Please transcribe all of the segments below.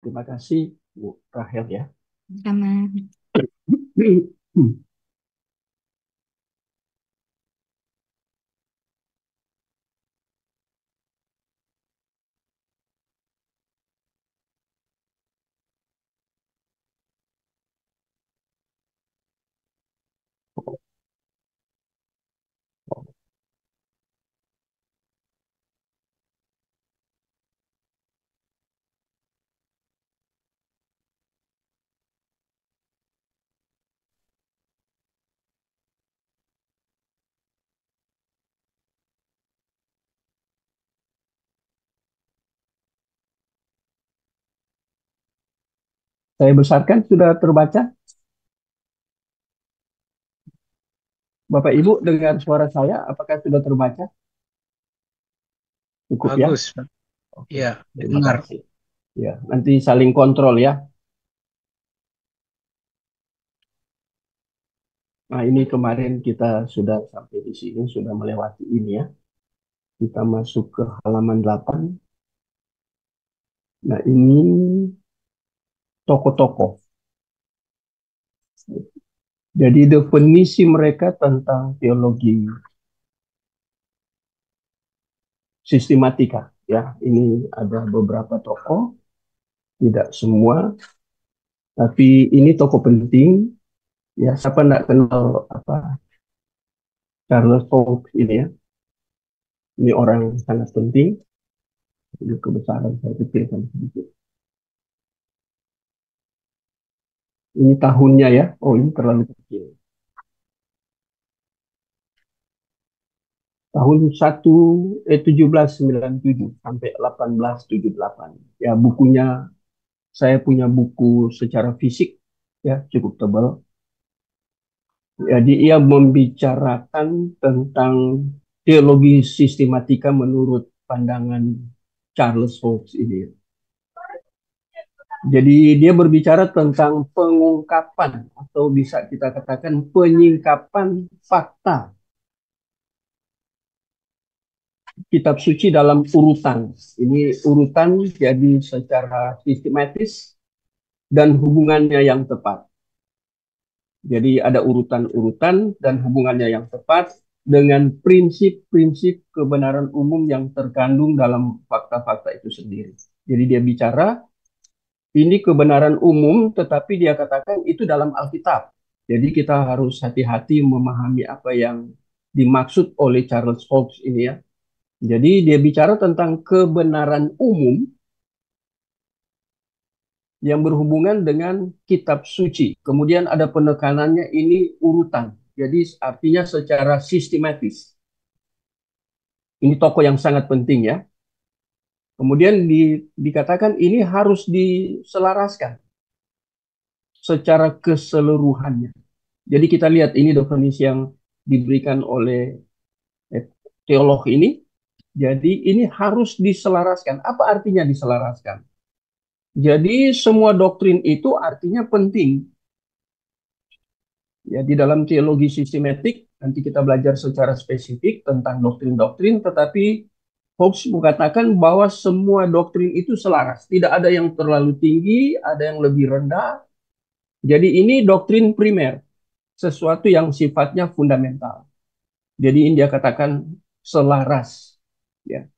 Terima kasih, Bu Rahel ya. Sama. Saya besarkan sudah terbaca. Bapak Ibu dengar suara saya, apakah sudah terbaca? Cukup ya? Bagus, Pak. Oke, Ya, terima dengar. kasih. Ya, nanti saling kontrol ya. Nah, ini kemarin kita sudah sampai di sini, sudah melewati ini ya. Kita masuk ke halaman 8. Nah, ini tokoh-tokoh. Jadi definisi mereka tentang teologi sistematika ya. Ini ada beberapa tokoh, tidak semua, tapi ini tokoh penting ya. Siapa tidak kenal apa Charles Fox ini ya. Ini orang yang sangat penting. Ini kebesaran saya kecilkan sedikit. Ini tahunnya ya. Oh, ini terlalu kecil. Tahun 1797 sampai 1878. Ya, bukunya saya punya buku secara fisik ya, cukup tebal. Jadi ia membicarakan tentang teologi sistematika menurut pandangan Charles Fox ini. Jadi dia berbicara tentang pengungkapan atau bisa kita katakan penyingkapan fakta kitab suci dalam urutan. Ini urutan jadi secara sistematis dan hubungannya yang tepat. Jadi ada urutan-urutan dan hubungannya yang tepat dengan prinsip-prinsip kebenaran umum yang terkandung dalam fakta-fakta itu sendiri. Jadi dia bicara ini kebenaran umum, tetapi dia katakan itu dalam Alkitab. Jadi kita harus hati-hati memahami apa yang dimaksud oleh Charles Fox ini ya. Jadi dia bicara tentang kebenaran umum yang berhubungan dengan kitab suci. Kemudian ada penekanannya ini urutan. Jadi artinya secara sistematis. Ini tokoh yang sangat penting ya. Kemudian dikatakan ini harus diselaraskan secara keseluruhannya. Jadi kita lihat ini definisi yang diberikan oleh teolog ini. Jadi ini harus diselaraskan. Apa artinya diselaraskan? Jadi semua doktrin itu artinya penting. Ya, di dalam teologi sistematik nanti kita belajar secara spesifik tentang doktrin-doktrin, tetapi Hobbes mengatakan bahwa semua doktrin itu selaras. Tidak ada yang terlalu tinggi, ada yang lebih rendah. Jadi ini doktrin primer, sesuatu yang sifatnya fundamental. Jadi ini dia katakan selaras. Ya.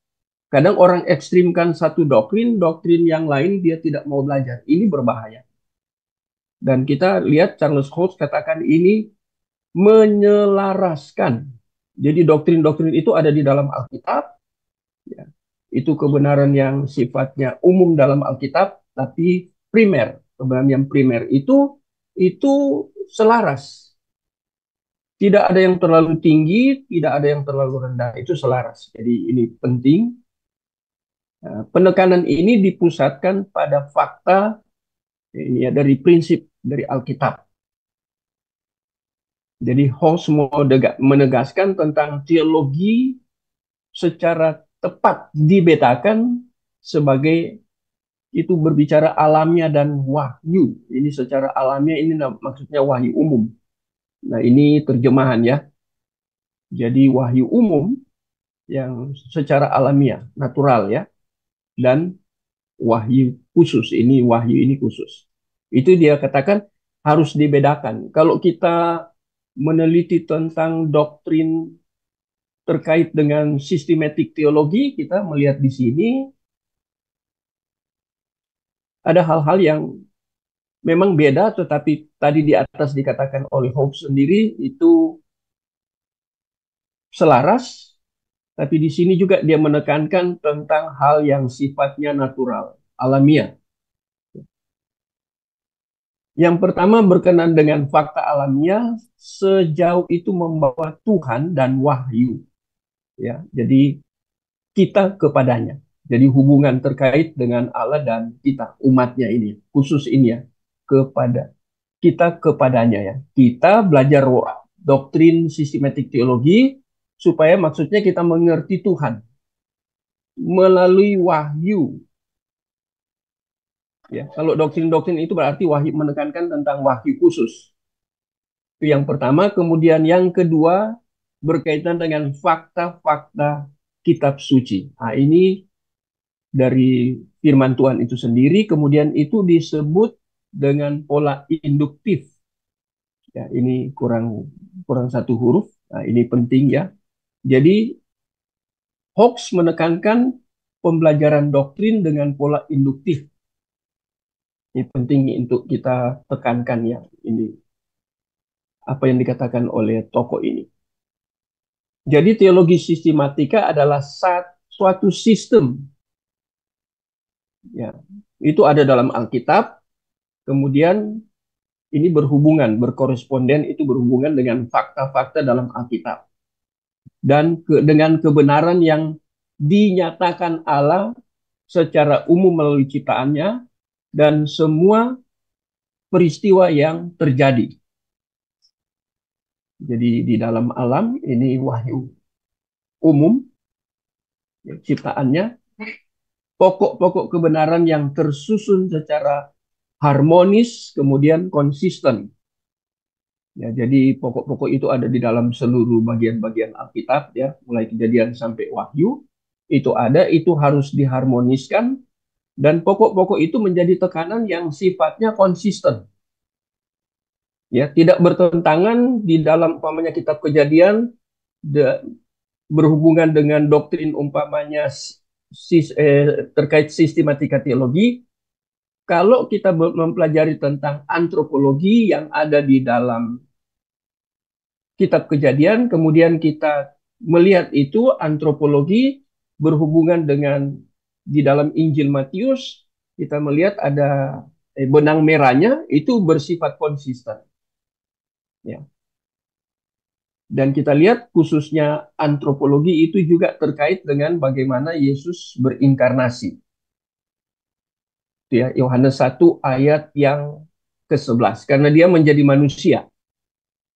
Kadang orang ekstrimkan satu doktrin, doktrin yang lain dia tidak mau belajar. Ini berbahaya. Dan kita lihat Charles Holtz katakan ini menyelaraskan. Jadi doktrin-doktrin itu ada di dalam Alkitab. Ya. Itu kebenaran yang sifatnya umum dalam Alkitab, tapi primer. Kebenaran yang primer itu selaras. Tidak ada yang terlalu tinggi, tidak ada yang terlalu rendah. Itu selaras. Jadi ini penting. Nah, penekanan ini dipusatkan pada fakta ini ya, dari prinsip dari Alkitab. Jadi Holmes mau menegaskan tentang teologi secara tepat dibedakan sebagai itu berbicara alamiah dan wahyu. Ini secara alamiah ini maksudnya wahyu umum. Nah, ini terjemahan ya. Jadi wahyu umum yang secara alamiah, natural ya. Dan wahyu khusus, ini wahyu ini khusus. Itu dia katakan harus dibedakan. Kalau kita meneliti tentang doktrin terkait dengan sistematik teologi, kita melihat di sini ada hal-hal yang memang beda, tetapi tadi di atas dikatakan oleh Hobbes sendiri itu selaras, tapi di sini juga dia menekankan tentang hal yang sifatnya natural, alamiah. Yang pertama berkenan dengan fakta alamiah sejauh itu membawa Tuhan dan wahyu, ya. Jadi kita kepadanya. Jadi hubungan terkait dengan Allah dan kita, umatnya ini, khusus ini ya, kepada kita kepadanya ya. Kita belajar doktrin sistematik teologi supaya maksudnya kita mengerti Tuhan melalui wahyu. Ya, kalau doktrin-doktrin itu berarti wahyu, menekankan tentang wahyu khusus. Itu yang pertama. Kemudian yang kedua berkaitan dengan fakta-fakta kitab suci. Nah, ini dari firman Tuhan itu sendiri, kemudian itu disebut dengan pola induktif. Ya, ini kurang kurang satu huruf. Nah, ini penting ya. Jadi Hobbes menekankan pembelajaran doktrin dengan pola induktif. Ini penting untuk kita tekankan ya. Ini apa yang dikatakan oleh tokoh ini. Jadi teologi sistematika adalah suatu sistem. Ya, itu ada dalam Alkitab. Kemudian ini berhubungan, berkoresponden, itu berhubungan dengan fakta-fakta dalam Alkitab. Dan dengan kebenaran yang dinyatakan Allah secara umum melalui ciptaannya dan semua peristiwa yang terjadi. Jadi di dalam alam ini wahyu umum, ya, ciptaannya, pokok-pokok kebenaran yang tersusun secara harmonis, kemudian konsisten. Ya, jadi pokok-pokok itu ada di dalam seluruh bagian-bagian Alkitab, ya, mulai Kejadian sampai Wahyu, itu ada, itu harus diharmoniskan, dan pokok-pokok itu menjadi tekanan yang sifatnya konsisten. Ya, tidak bertentangan di dalam umpamanya kitab Kejadian berhubungan dengan doktrin umpamanya terkait sistematika teologi. Kalau kita mempelajari tentang antropologi yang ada di dalam kitab Kejadian, kemudian kita melihat itu antropologi berhubungan dengan di dalam Injil Matius, kita melihat ada benang merahnya itu bersifat konsisten. Ya. Dan kita lihat khususnya antropologi itu juga terkait dengan bagaimana Yesus berinkarnasi. Itu ya, Yohanes 1 ayat yang ke-11. Karena dia menjadi manusia.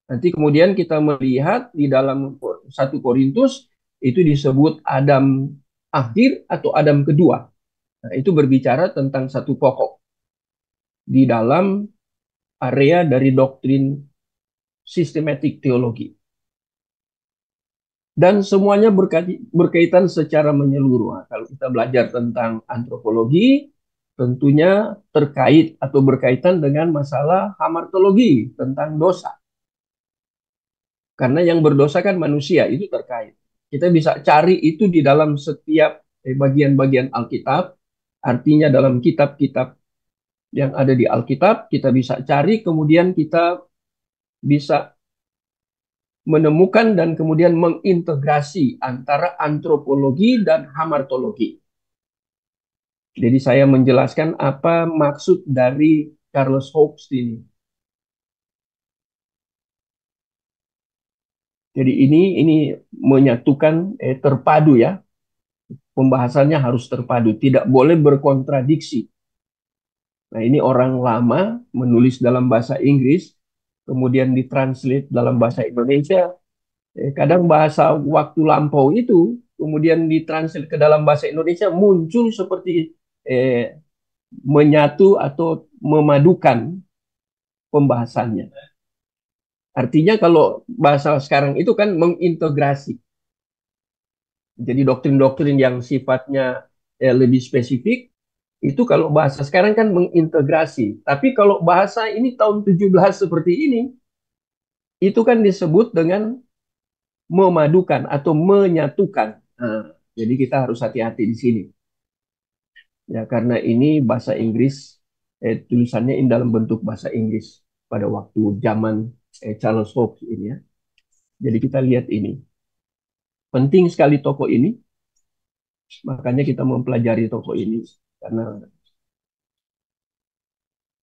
Nanti kemudian kita melihat di dalam 1 Korintus itu disebut Adam akhir atau Adam kedua. Nah, itu berbicara tentang satu pokok di dalam area dari doktrin sistematik teologi. Dan semuanya berkaitan secara menyeluruh. Nah, kalau kita belajar tentang antropologi, tentunya terkait atau berkaitan dengan masalah hamartologi, tentang dosa. Karena yang berdosa kan manusia, itu terkait. Kita bisa cari itu di dalam setiap bagian-bagian Alkitab, artinya dalam kitab-kitab yang ada di Alkitab, kita bisa cari, kemudian kita bisa menemukan dan kemudian mengintegrasi antara antropologi dan hamartologi. Jadi saya menjelaskan apa maksud dari Charles Hobbes ini. Jadi ini menyatukan terpadu ya. Pembahasannya harus terpadu, tidak boleh berkontradiksi. Nah, ini orang lama menulis dalam bahasa Inggris, kemudian ditranslate dalam bahasa Indonesia. Kadang bahasa waktu lampau itu kemudian ditranslate ke dalam bahasa Indonesia muncul seperti menyatu atau memadukan pembahasannya. Artinya kalau bahasa sekarang itu kan mengintegrasi. Jadi doktrin-doktrin yang sifatnya lebih spesifik Itu kalau bahasa sekarang kan mengintegrasi. Tapi kalau bahasa ini tahun 17 seperti ini, itu kan disebut dengan memadukan atau menyatukan. Nah, jadi kita harus hati-hati di sini. Ya, karena ini bahasa Inggris, tulisannya ini dalam bentuk bahasa Inggris pada waktu zaman Charles Fox ini ya. Jadi kita lihat ini. Penting sekali toko ini, makanya kita mempelajari toko ini karena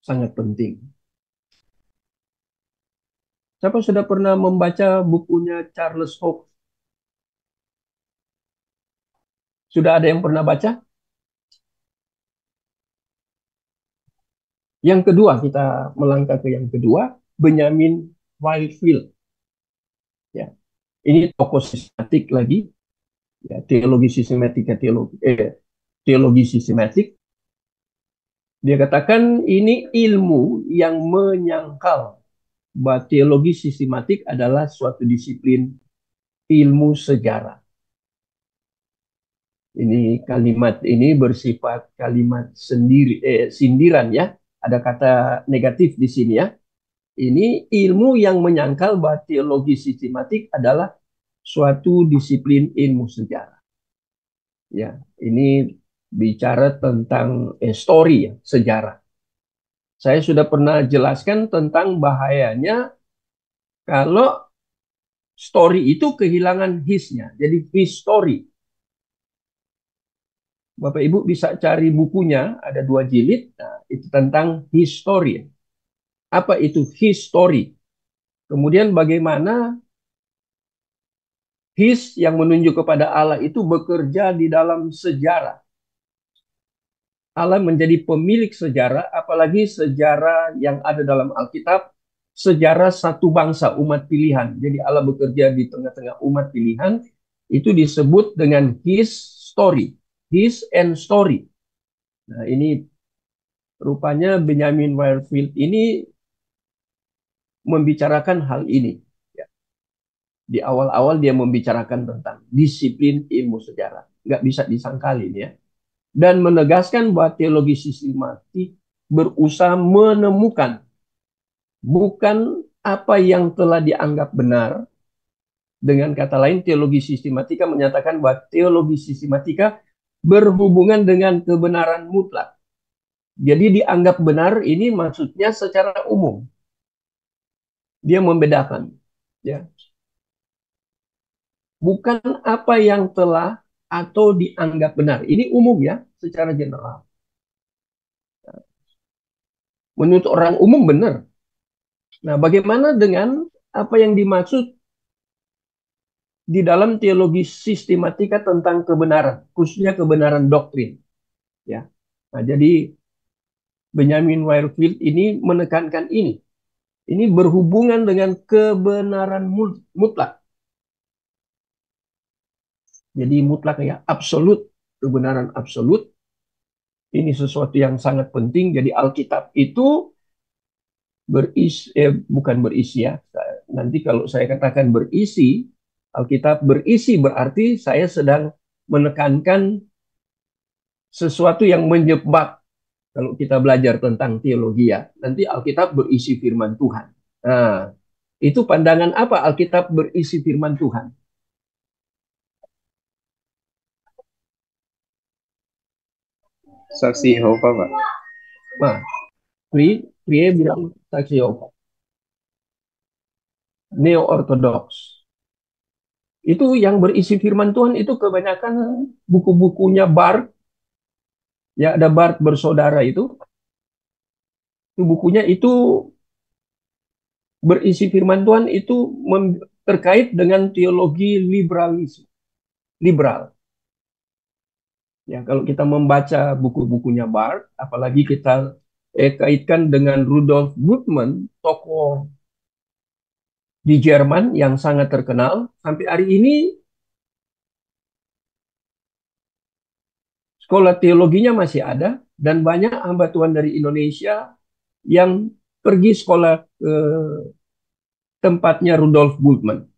sangat penting. Siapa sudah pernah membaca bukunya Charles Fox? Sudah ada yang pernah baca? Yang kedua, kita melangkah ke yang kedua, Benjamin Wildfield. Ya, ini tokoh sistematik lagi, ya, teologi sistematika, teologi sistematik. Dia katakan ini ilmu yang menyangkal bahwa teologi sistematik adalah suatu disiplin ilmu sejarah. Ini kalimat ini bersifat kalimat sindiran ya. Ada kata negatif di sini ya. Ini ilmu yang menyangkal bahwa teologi sistematik adalah suatu disiplin ilmu sejarah. Ya, ini bicara tentang story ya, sejarah. Saya sudah pernah jelaskan tentang bahayanya kalau story itu kehilangan his-nya. Jadi history. Bapak Ibu bisa cari bukunya, ada 2 jilid. Nah, itu tentang history. Apa itu history? Kemudian bagaimana his yang menunjuk kepada Allah itu bekerja di dalam sejarah. Allah menjadi pemilik sejarah, apalagi sejarah yang ada dalam Alkitab, sejarah satu bangsa, umat pilihan. Jadi Allah bekerja di tengah-tengah umat pilihan, itu disebut dengan his story, his and story. Nah, ini rupanya Benjamin Wildfield ini membicarakan hal ini. Ya. Di awal-awal dia membicarakan tentang disiplin ilmu sejarah. Nggak bisa disangkalin ya. Dan menegaskan bahwa teologi sistematik berusaha menemukan bukan apa yang telah dianggap benar. Dengan kata lain, teologi sistematika menyatakan bahwa teologi sistematika berhubungan dengan kebenaran mutlak. Jadi dianggap benar ini maksudnya secara umum. Dia membedakan. Ya. Bukan apa yang telah atau dianggap benar. Ini umum ya, secara general. Menurut orang umum benar. Nah, bagaimana dengan apa yang dimaksud di dalam teologi sistematika tentang kebenaran, khususnya kebenaran doktrin, ya. Nah, jadi Benjamin Wildfield ini menekankan ini. Ini berhubungan dengan kebenaran mutlak. Jadi mutlak ya, absolut, kebenaran absolut. Ini sesuatu yang sangat penting. Jadi Alkitab itu bukan berisi ya. Nanti kalau saya katakan berisi, Alkitab berisi berarti saya sedang menekankan sesuatu yang menyebab. Kalau kita belajar tentang teologi ya, nanti Alkitab berisi firman Tuhan. Nah, itu pandangan apa Alkitab berisi firman Tuhan? Saksi Yehova, Pak. Nah, Prie bilang saksi Yehova. Neo-ortodoks. Itu yang berisi firman Tuhan itu kebanyakan buku-bukunya Barth. Ya, ada Barth bersaudara itu. Itu bukunya itu berisi firman Tuhan itu terkait dengan teologi liberalisme. Liberal. Ya, kalau kita membaca buku-bukunya Barth, apalagi kita kaitkan dengan Rudolf Bultmann, tokoh di Jerman yang sangat terkenal, sampai hari ini sekolah teologinya masih ada dan banyak hamba Tuhan dari Indonesia yang pergi sekolah ke tempatnya Rudolf Bultmann.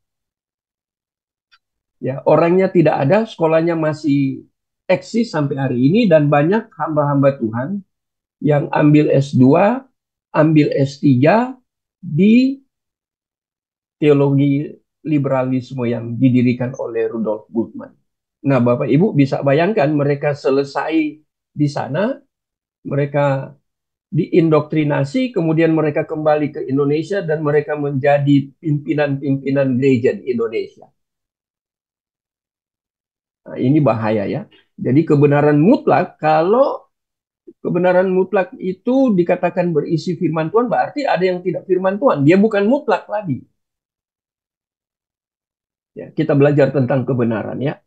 Ya, orangnya tidak ada, sekolahnya masih eksis sampai hari ini dan banyak hamba-hamba Tuhan yang ambil S2, ambil S3 di teologi liberalisme yang didirikan oleh Rudolf Bultmann. Nah, Bapak Ibu bisa bayangkan mereka selesai di sana, mereka diindoktrinasi, kemudian mereka kembali ke Indonesia dan mereka menjadi pimpinan-pimpinan gereja di Indonesia. Nah, ini bahaya ya. Jadi kebenaran mutlak, kalau kebenaran mutlak itu dikatakan berisi firman Tuhan, berarti ada yang tidak firman Tuhan. Dia bukan mutlak lagi. Ya, kita belajar tentang kebenaran ya.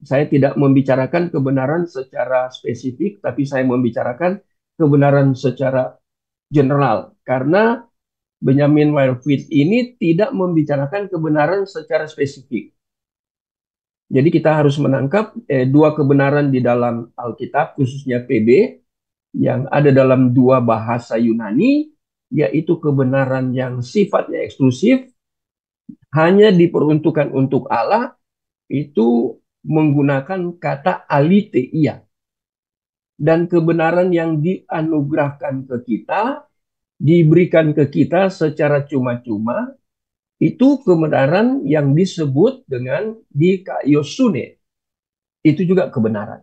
Saya tidak membicarakan kebenaran secara spesifik, tapi saya membicarakan kebenaran secara general. Karena Benjamin Wirefield ini tidak membicarakan kebenaran secara spesifik. Jadi kita harus menangkap dua kebenaran di dalam Alkitab, khususnya PB, yang ada dalam dua bahasa Yunani, yaitu kebenaran yang sifatnya eksklusif, hanya diperuntukkan untuk Allah, itu menggunakan kata aletheia. Dan kebenaran yang dianugerahkan ke kita, diberikan ke kita secara cuma-cuma, itu kebenaran yang disebut dengan dikaiosune. Itu juga kebenaran.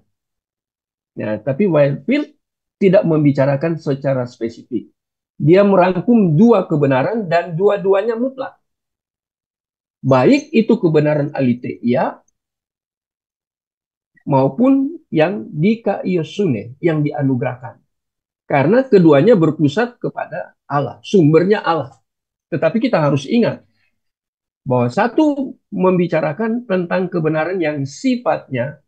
Ya, tapi Whitefield tidak membicarakan secara spesifik. Dia merangkum dua kebenaran dan dua-duanya mutlak. Baik itu kebenaran aletheia maupun yang dikaiosune, yang dianugerahkan. Karena keduanya berpusat kepada Allah, sumbernya Allah. Tetapi kita harus ingat bahwa satu membicarakan tentang kebenaran yang sifatnya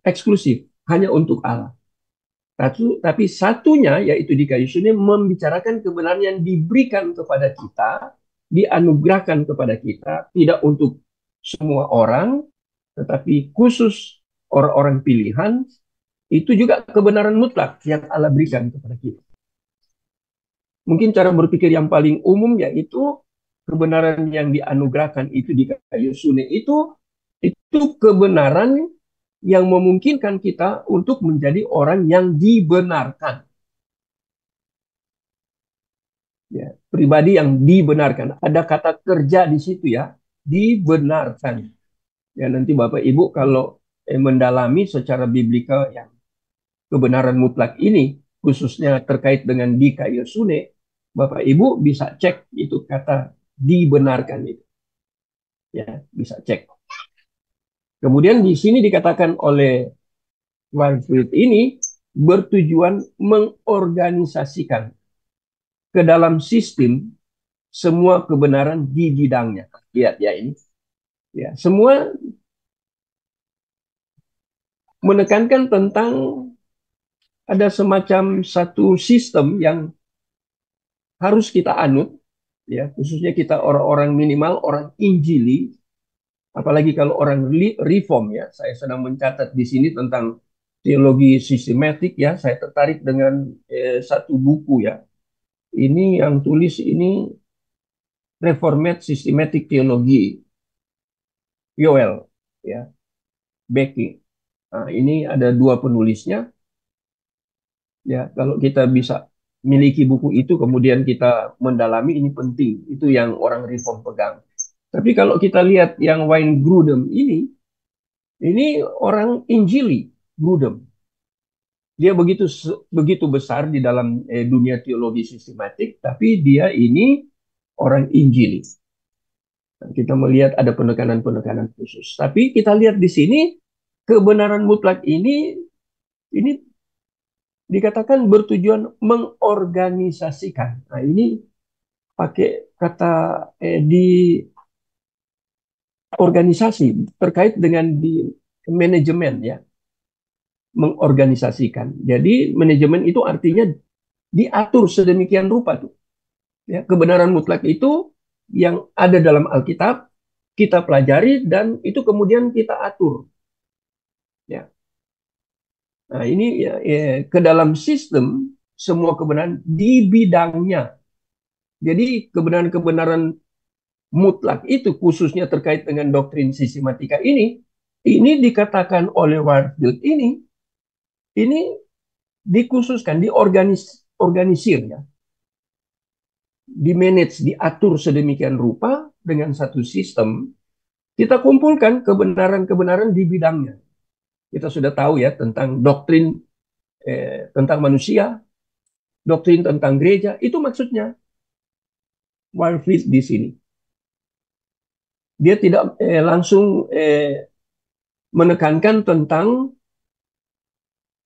eksklusif, hanya untuk Allah. Tapi satunya, yaitu di kayu sunnah, membicarakan kebenaran yang diberikan kepada kita, dianugerahkan kepada kita, tidak untuk semua orang, tetapi khusus orang-orang pilihan, itu juga kebenaran mutlak yang Allah berikan kepada kita. Mungkin cara berpikir yang paling umum yaitu kebenaran yang dianugerahkan itu di kayu sunnah itu kebenaran yang memungkinkan kita untuk menjadi orang yang dibenarkan. Ya, pribadi yang dibenarkan. Ada kata kerja di situ ya, dibenarkan. Ya, nanti Bapak Ibu kalau mendalami secara biblikal yang kebenaran mutlak ini, khususnya terkait dengan dikaiosune, Bapak Ibu bisa cek itu kata dibenarkan itu. Ya, bisa cek. Kemudian di sini dikatakan oleh Warfield ini bertujuan mengorganisasikan ke dalam sistem semua kebenaran di bidangnya. Lihat ya ini. Ya, semua menekankan tentang ada semacam satu sistem yang harus kita anut, ya, khususnya kita orang-orang minimal, orang Injili, apalagi kalau orang reform ya. Saya sedang mencatat di sini tentang teologi sistematik ya. Saya tertarik dengan satu buku ya. Ini yang tulis ini Reformed Systematic Theology, Yoel, ya, Becky. Nah, ini ada dua penulisnya. Ya, kalau kita bisa miliki buku itu, kemudian kita mendalami, ini penting. Itu yang orang reform pegang. Tapi kalau kita lihat yang Wayne Grudem ini orang Injili, Grudem. Dia begitu besar di dalam dunia teologi sistematik, tapi dia ini orang Injili. Kita melihat ada penekanan-penekanan khusus. Tapi kita lihat di sini kebenaran mutlak ini dikatakan bertujuan mengorganisasikan. Nah, ini pakai kata di organisasi terkait dengan di manajemen ya, mengorganisasikan. Jadi manajemen itu artinya diatur sedemikian rupa tuh. Ya, kebenaran mutlak itu yang ada dalam Alkitab kita pelajari dan itu kemudian kita atur. Ya. Nah, ini ke dalam sistem semua kebenaran di bidangnya. Jadi kebenaran-kebenaran mutlak itu khususnya terkait dengan doktrin sistematika ini Ini dikatakan oleh Warfield ini dikhususkan, organisir ya, di-manage, diatur sedemikian rupa dengan satu sistem. Kita kumpulkan kebenaran-kebenaran di bidangnya. Kita sudah tahu ya tentang doktrin tentang manusia, doktrin tentang gereja. Itu maksudnya Warfield di sini. Dia tidak langsung menekankan tentang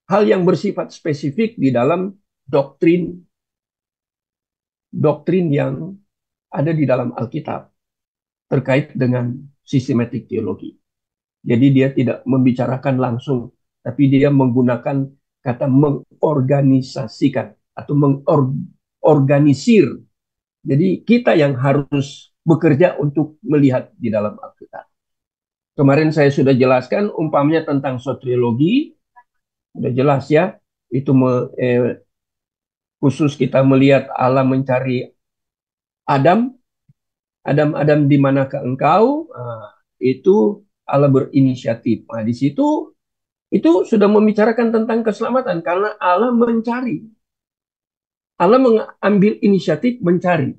hal yang bersifat spesifik di dalam doktrin doktrin yang ada di dalam Alkitab terkait dengan sistematik teologi. Jadi dia tidak membicarakan langsung, tapi dia menggunakan kata mengorganisasikan atau mengorganisir. Jadi kita yang harus bekerja untuk melihat di dalam Alkitab. Kemarin saya sudah jelaskan umpamanya tentang soteriologi, sudah jelas ya, itu khusus kita melihat Allah mencari Adam, Adam, di manakah engkau? Itu Allah berinisiatif. Nah, di situ itu sudah membicarakan tentang keselamatan karena Allah mencari. Allah mengambil inisiatif mencari.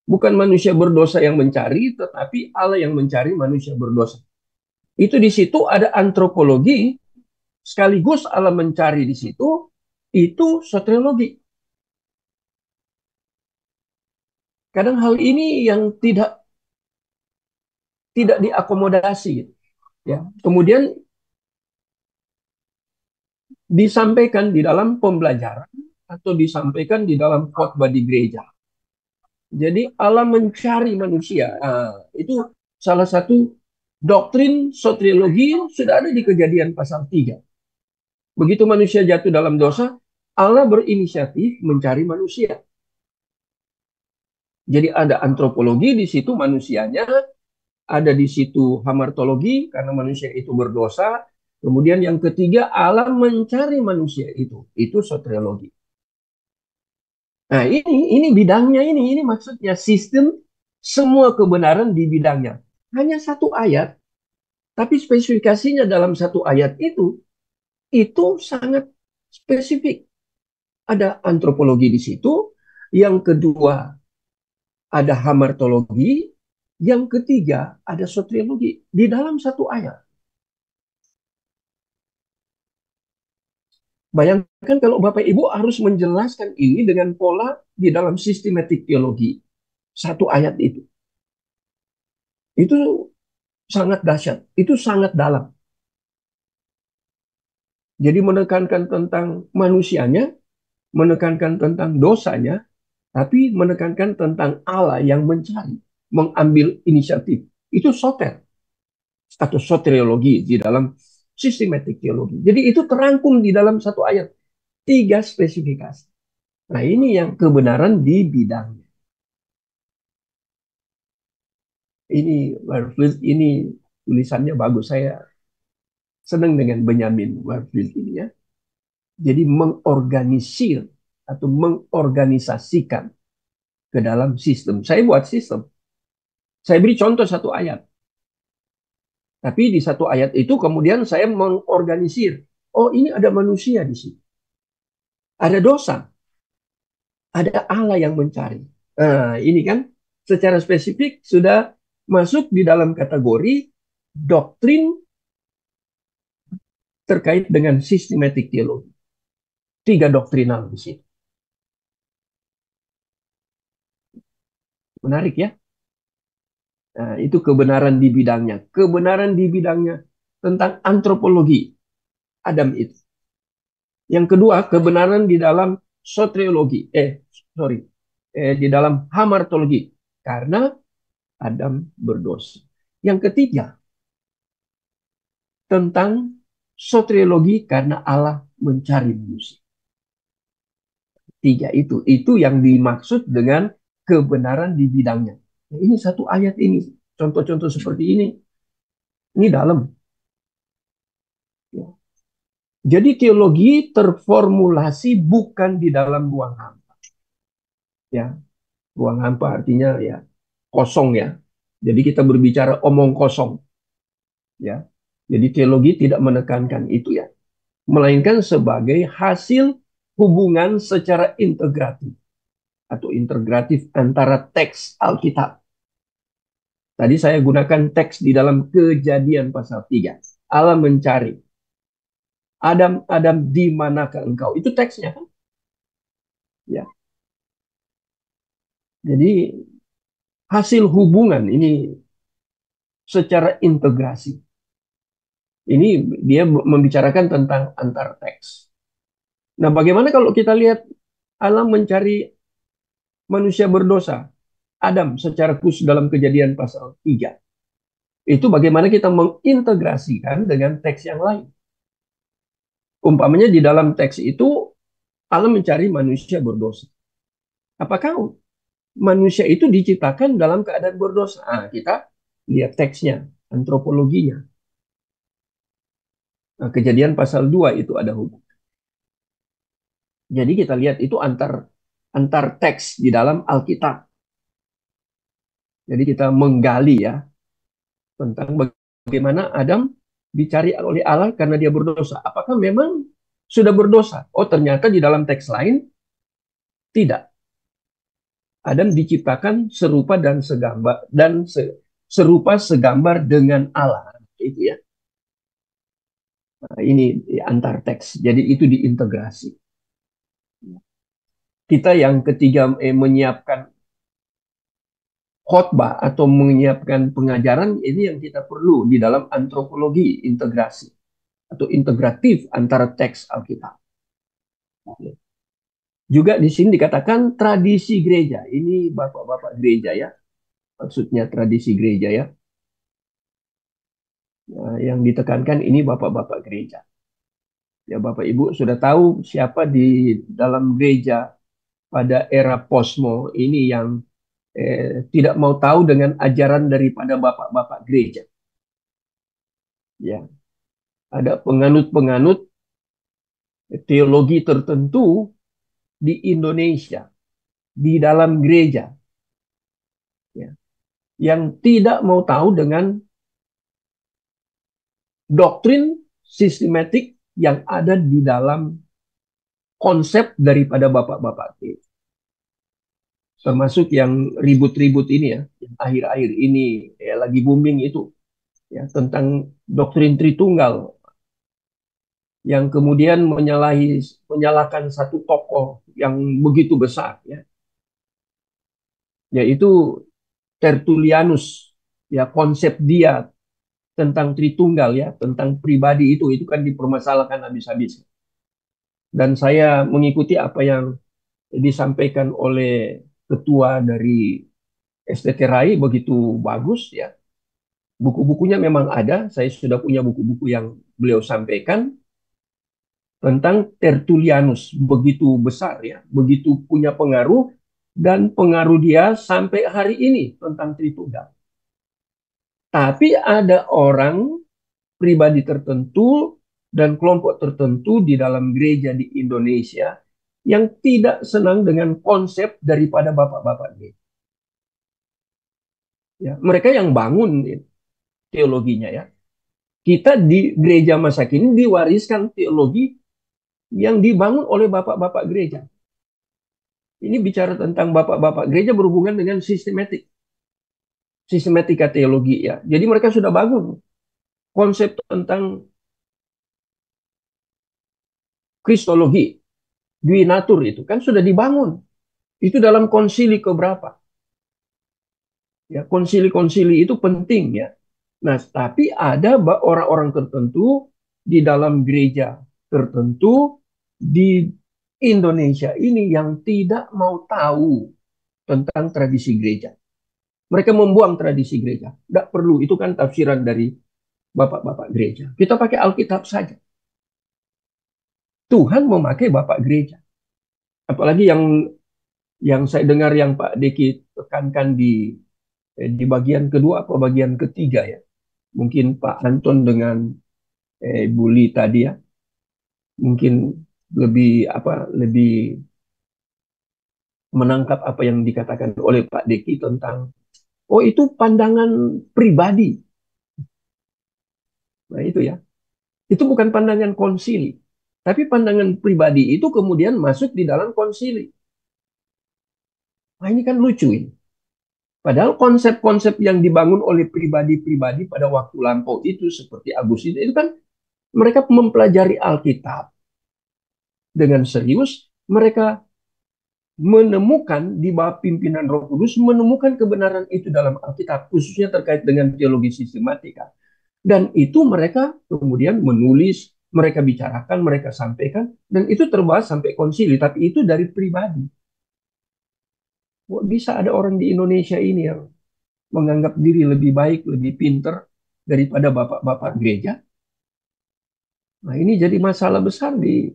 Bukan manusia berdosa yang mencari, tetapi Allah yang mencari manusia berdosa. Itu di situ ada antropologi, sekaligus Allah mencari di situ, itu soteriologi. Kadang hal ini yang tidak diakomodasi, ya. Kemudian disampaikan di dalam pembelajaran atau disampaikan di dalam khotbah di gereja. Jadi Allah mencari manusia. Itu salah satu doktrin soteriologi sudah ada di Kejadian pasal 3. Begitu manusia jatuh dalam dosa, Allah berinisiatif mencari manusia. Jadi ada antropologi di situ manusianya, ada di situ hamartologi karena manusia itu berdosa. Kemudian yang ketiga Allah mencari manusia itu. Itu soteriologi. Nah, ini bidangnya ini maksudnya sistem semua kebenaran di bidangnya. Hanya satu ayat, tapi spesifikasinya dalam satu ayat itu sangat spesifik. Ada antropologi di situ, yang kedua ada hamartologi, yang ketiga ada soteriologi di dalam satu ayat. Bayangkan kalau Bapak Ibu harus menjelaskan ini dengan pola di dalam sistematik teologi. Satu ayat itu. Itu sangat dahsyat, itu sangat dalam. Jadi menekankan tentang manusianya, menekankan tentang dosanya, tapi menekankan tentang Allah yang mencari, mengambil inisiatif. Itu soter atau soteriologi di dalam sistematik teologi. Jadi itu terangkum di dalam satu ayat, 3 spesifikasi. Nah, ini yang kebenaran di bidangnya. Ini tulisannya bagus. Saya senang dengan Benjamin Warfield ini ya. Jadi mengorganisir atau mengorganisasikan ke dalam sistem. Saya buat sistem. Saya beri contoh satu ayat. Tapi di satu ayat itu kemudian saya mengorganisir. Oh, ini ada manusia di sini. Ada dosa. Ada Allah yang mencari. Nah, ini kan secara spesifik sudah masuk di dalam kategori doktrin terkait dengan sistematik teologi. 3 doktrinal di sini. Menarik ya? Nah, itu kebenaran di bidangnya. Kebenaran di bidangnya tentang antropologi Adam itu. Yang kedua, kebenaran di dalam soteriologi. Sorry. Di dalam hamartologi. Karena Adam berdosa. Yang ketiga, tentang soteriologi karena Allah mencari manusia. 3 itu. Itu yang dimaksud dengan kebenaran di bidangnya. Nah, ini satu ayat ini. Contoh-contoh seperti ini dalam. Ya. Jadi teologi terformulasi bukan di dalam ruang hampa. Ya, ruang hampa artinya ya kosong ya. Jadi kita berbicara omong kosong. Ya, Jadi teologi tidak menekankan itu ya, melainkan sebagai hasil hubungan secara integratif atau integratif antara teks Alkitab. Tadi saya gunakan teks di dalam Kejadian pasal 3. Allah mencari, Adam, Adam, di manakah engkau? Itu teksnya kan? Ya. Jadi hasil hubungan ini secara integrasi. Ini dia membicarakan tentang antar teks. Nah, bagaimana kalau kita lihat Allah mencari manusia berdosa, Adam secara khusus dalam Kejadian pasal 3. Itu bagaimana kita mengintegrasikan dengan teks yang lain. Umpamanya di dalam teks itu Allah mencari manusia berdosa. Apakah manusia itu diciptakan dalam keadaan berdosa? Nah, kita lihat teksnya, antropologinya. Nah, Kejadian pasal 2 itu ada hubungan. Jadi kita lihat itu antar teks di dalam Alkitab. Jadi kita menggali ya tentang bagaimana Adam dicari oleh Allah karena dia berdosa. Apakah memang sudah berdosa? Oh, ternyata di dalam teks lain tidak. Adam diciptakan serupa dan segambar dan serupa segambar dengan Allah. Itu ya. Nah, ini antar teks. Jadi itu diintegrasi. Kita yang ketiga menyiapkan khotbah atau menyiapkan pengajaran ini yang kita perlu di dalam antropologi integrasi atau integratif antara teks Alkitab. Juga di sini dikatakan tradisi gereja. Ini bapak-bapak gereja ya. Maksudnya tradisi gereja ya. Nah, yang ditekankan ini bapak-bapak gereja. Ya Bapak Ibu sudah tahu siapa di dalam gereja pada era posmo ini yang tidak mau tahu dengan ajaran daripada bapak-bapak gereja. Ya, ada penganut-penganut teologi tertentu di Indonesia, di dalam gereja, ya, yang tidak mau tahu dengan doktrin sistematik yang ada di dalam konsep daripada bapak-bapak gereja. Termasuk yang ribut-ribut ini ya, yang akhir-akhir ini ya, lagi booming itu ya tentang doktrin Tritunggal yang kemudian menyalahkan satu tokoh yang begitu besar ya, yaitu Tertullianus ya, konsep dia tentang Tritunggal ya, tentang pribadi itu kan dipermasalahkan habis-habis. Dan saya mengikuti apa yang disampaikan oleh ketua dari STT begitu bagus ya. Buku-bukunya memang ada, saya sudah punya buku-buku yang beliau sampaikan tentang Tertullianus, begitu besar ya, begitu punya pengaruh dan pengaruh dia sampai hari ini tentang Tritunggal. Tapi ada orang pribadi tertentu dan kelompok tertentu di dalam gereja di Indonesia yang tidak senang dengan konsep daripada bapak-bapak gereja. Ya, mereka yang bangun teologinya ya. Kita di gereja masa kini diwariskan teologi yang dibangun oleh bapak-bapak gereja. Ini bicara tentang bapak-bapak gereja berhubungan dengan sistematika teologi ya. Jadi mereka sudah bangun konsep tentang kristologi, duinatur itu kan sudah dibangun. Itu dalam konsili keberapa? Ya, konsili-konsili itu penting ya. Nah, tapi ada orang-orang tertentu di dalam gereja tertentu di Indonesia ini yang tidak mau tahu tentang tradisi gereja. Mereka membuang tradisi gereja. Tidak perlu, itu kan tafsiran dari bapak-bapak gereja. Kita pakai Alkitab saja. Tuhan memakai bapak gereja. Apalagi yang saya dengar yang Pak Deki tekankan di bagian kedua atau bagian ketiga ya. Mungkin Pak Anton dengan Bu Li tadi ya. Mungkin lebih menangkap apa yang dikatakan oleh Pak Deki tentang oh itu pandangan pribadi. Nah itu ya. Itu bukan pandangan konsili. Tapi pandangan pribadi itu kemudian masuk di dalam konsili. Nah ini kan lucu ini. Padahal konsep-konsep yang dibangun oleh pribadi-pribadi pada waktu lampau itu seperti Agustinus itu kan mereka mempelajari Alkitab dengan serius, mereka menemukan di bawah pimpinan Roh Kudus menemukan kebenaran itu dalam Alkitab khususnya terkait dengan teologi sistematika. Dan itu mereka kemudian menulis, mereka bicarakan, mereka sampaikan dan itu terbahas sampai konsili, tapi itu dari pribadi. Kok bisa ada orang di Indonesia ini yang menganggap diri lebih baik, lebih pinter daripada bapak-bapak gereja? Nah, ini jadi masalah besar di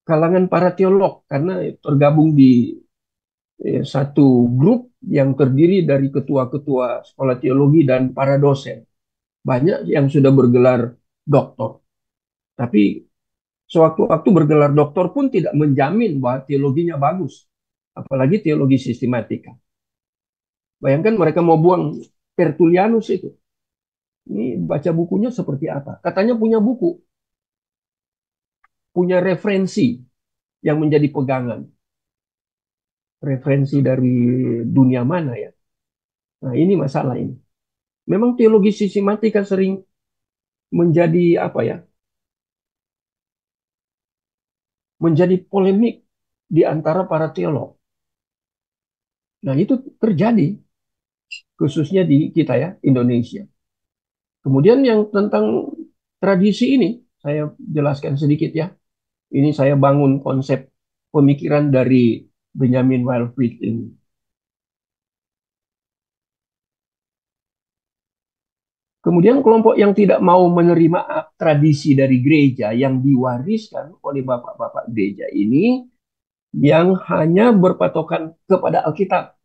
kalangan para teolog karena tergabung di satu grup yang terdiri dari ketua-ketua sekolah teologi dan para dosen. Banyak yang sudah bergelar doktor. Tapi sewaktu-waktu bergelar doktor pun tidak menjamin bahwa teologinya bagus. Apalagi teologi sistematika. Bayangkan mereka mau buang Tertullianus itu. Ini baca bukunya seperti apa? Katanya punya buku, punya referensi yang menjadi pegangan. Referensi dari dunia mana ya? Nah, ini masalah ini. Memang teologi sistematika sering menjadi apa ya? Menjadi polemik di antara para teolog. Nah, itu terjadi khususnya di kita ya, Indonesia. Kemudian yang tentang tradisi ini, saya jelaskan sedikit ya. Ini saya bangun konsep pemikiran dari Benjamin Wildfield ini. Kemudian kelompok yang tidak mau menerima tradisi dari gereja yang diwariskan oleh bapak-bapak gereja ini yang hanya berpatokan kepada Alkitab.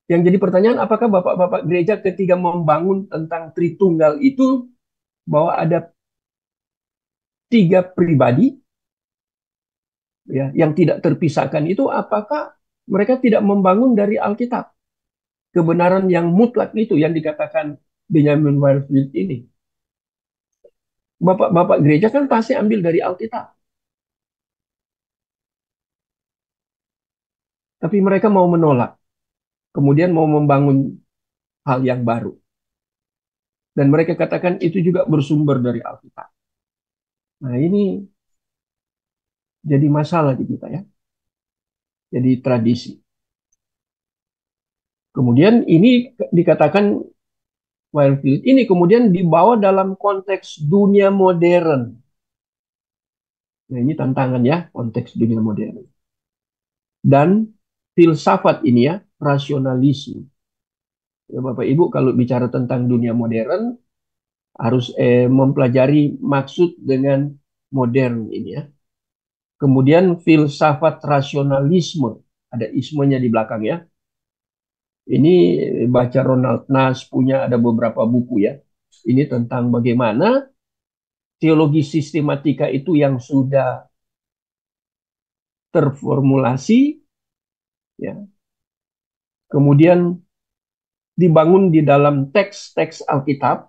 Yang jadi pertanyaan, apakah bapak-bapak gereja ketika membangun tentang Tritunggal itu bahwa ada tiga pribadi ya yang tidak terpisahkan itu, apakah mereka tidak membangun dari Alkitab kebenaran yang mutlak itu yang dikatakan Benjamin Wildfield ini? Bapak-bapak gereja kan pasti ambil dari Alkitab, tapi mereka mau menolak, kemudian mau membangun hal yang baru, dan mereka katakan itu juga bersumber dari Alkitab. Nah ini jadi masalah di kita ya, jadi tradisi. Kemudian ini dikatakan Wildfield ini kemudian dibawa dalam konteks dunia modern. Nah, ini tantangan ya, konteks dunia modern. Dan filsafat ini ya, rasionalisme. Ya, Bapak Ibu kalau bicara tentang dunia modern harus mempelajari maksud dengan modern ini ya. Kemudian filsafat rasionalisme, ada ismenya di belakang ya. Ini baca Ronald Nash punya ada beberapa buku ya. Ini tentang bagaimana teologi sistematika itu yang sudah terformulasi ya kemudian dibangun di dalam teks-teks Alkitab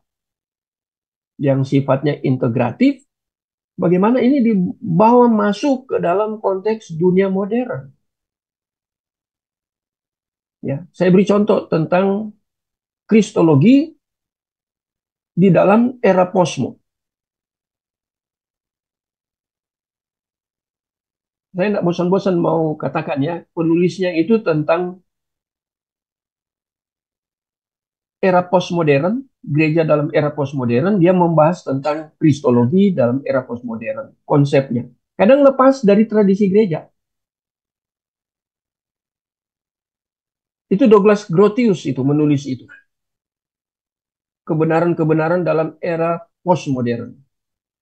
yang sifatnya integratif, bagaimana ini dibawa masuk ke dalam konteks dunia modern ya. Saya beri contoh tentang kristologi di dalam era posmo. Saya tidak bosan-bosan mau katakan ya, penulisnya itu tentang era postmodern, gereja dalam era postmodern, dia membahas tentang kristologi dalam era postmodern, konsepnya. Kadang lepas dari tradisi gereja. Itu Douglas Grotius itu menulis itu. Kebenaran-kebenaran dalam era postmodern.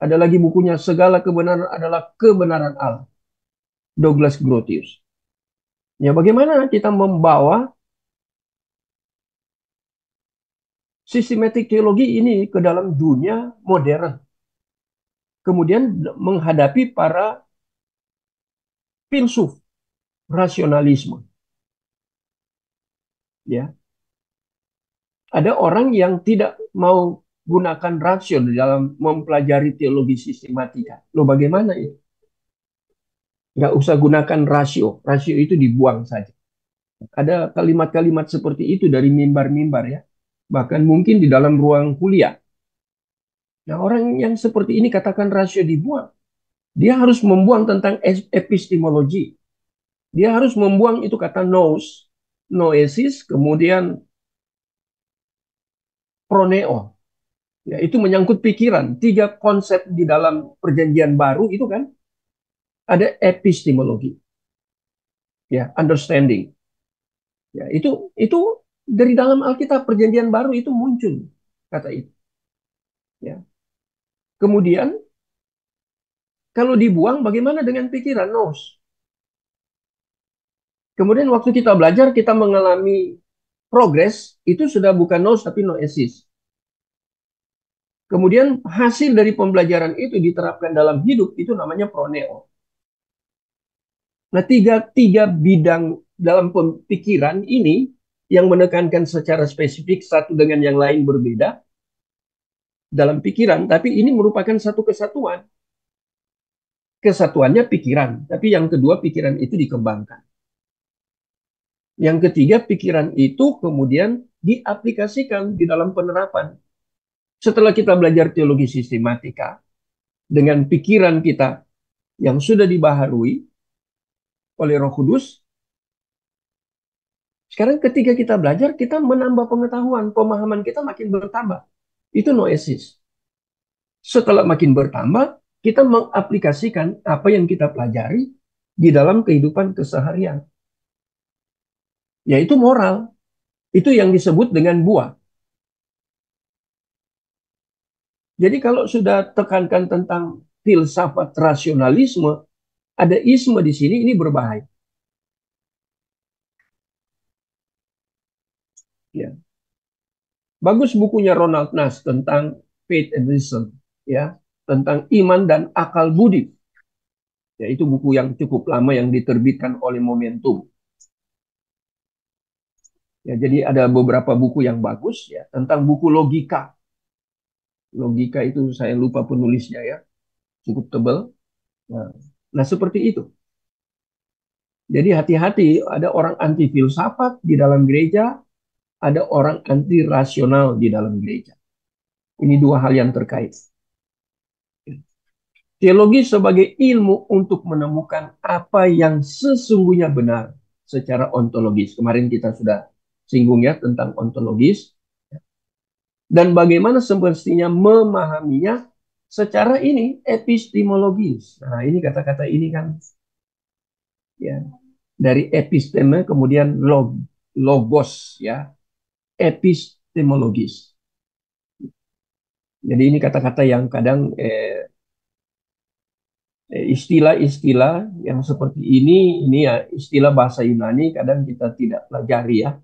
Ada lagi bukunya, Segala Kebenaran Adalah Kebenaran Allah. Douglas Grotius. Ya, bagaimana kita membawa sistematik teologi ini ke dalam dunia modern. Kemudian menghadapi para filsuf rasionalisme. Ya, Ada orang yang tidak mau gunakan rasio di dalam mempelajari teologi sistematika. Loh bagaimana itu? Nggak usah gunakan rasio. Rasio itu dibuang saja. Ada kalimat-kalimat seperti itu dari mimbar-mimbar ya. Bahkan mungkin di dalam ruang kuliah. Nah, orang yang seperti ini katakan rasio dibuang. Dia harus membuang tentang epistemologi. Dia harus membuang itu kata nous, noesis, kemudian proneo. Ya, itu menyangkut pikiran. Tiga konsep di dalam perjanjian baru itu kan ada epistemologi, ya, understanding. Ya, itu dari dalam Alkitab perjanjian baru itu muncul kata itu. Ya. Kemudian kalau dibuang bagaimana dengan pikiran nous? Kemudian waktu kita belajar kita mengalami progres itu sudah bukan nous tapi noesis. Kemudian hasil dari pembelajaran itu diterapkan dalam hidup itu namanya proneo. Nah, tiga bidang dalam pikiran ini yang menekankan secara spesifik satu dengan yang lain berbeda dalam pikiran, tapi ini merupakan satu kesatuan. Kesatuannya pikiran, tapi yang kedua pikiran itu dikembangkan. Yang ketiga pikiran itu kemudian diaplikasikan di dalam penerapan. Setelah kita belajar teologi sistematika dengan pikiran kita yang sudah dibaharui oleh Roh Kudus, sekarang ketika kita belajar, kita menambah pengetahuan, pemahaman kita makin bertambah. Itu noesis. Setelah makin bertambah, kita mengaplikasikan apa yang kita pelajari di dalam kehidupan keseharian. Yaitu moral. Itu yang disebut dengan buah. Jadi kalau sudah tekankan tentang filsafat rasionalisme, ada isme di sini, ini berbahaya. Ya. Bagus bukunya Ronald Nash tentang faith and reason, ya, tentang iman dan akal budi. Ya, itu buku yang cukup lama yang diterbitkan oleh Momentum. Ya, jadi ada beberapa buku yang bagus ya tentang buku logika. Logika itu saya lupa penulisnya ya, cukup tebal. Nah, nah seperti itu. Jadi hati-hati, ada orang anti filsafat di dalam gereja, ada orang anti rasional di dalam gereja. Ini dua hal yang terkait. Teologi sebagai ilmu untuk menemukan apa yang sesungguhnya benar secara ontologis. Kemarin kita sudah singgung ya tentang ontologis. Dan bagaimana semestinya memahaminya secara ini epistemologis. Nah, ini kata-kata ini kan ya dari episteme kemudian logos ya, epistemologis. Jadi ini kata-kata yang kadang istilah-istilah yang seperti ini ya istilah bahasa Yunani kadang kita tidak pelajari ya.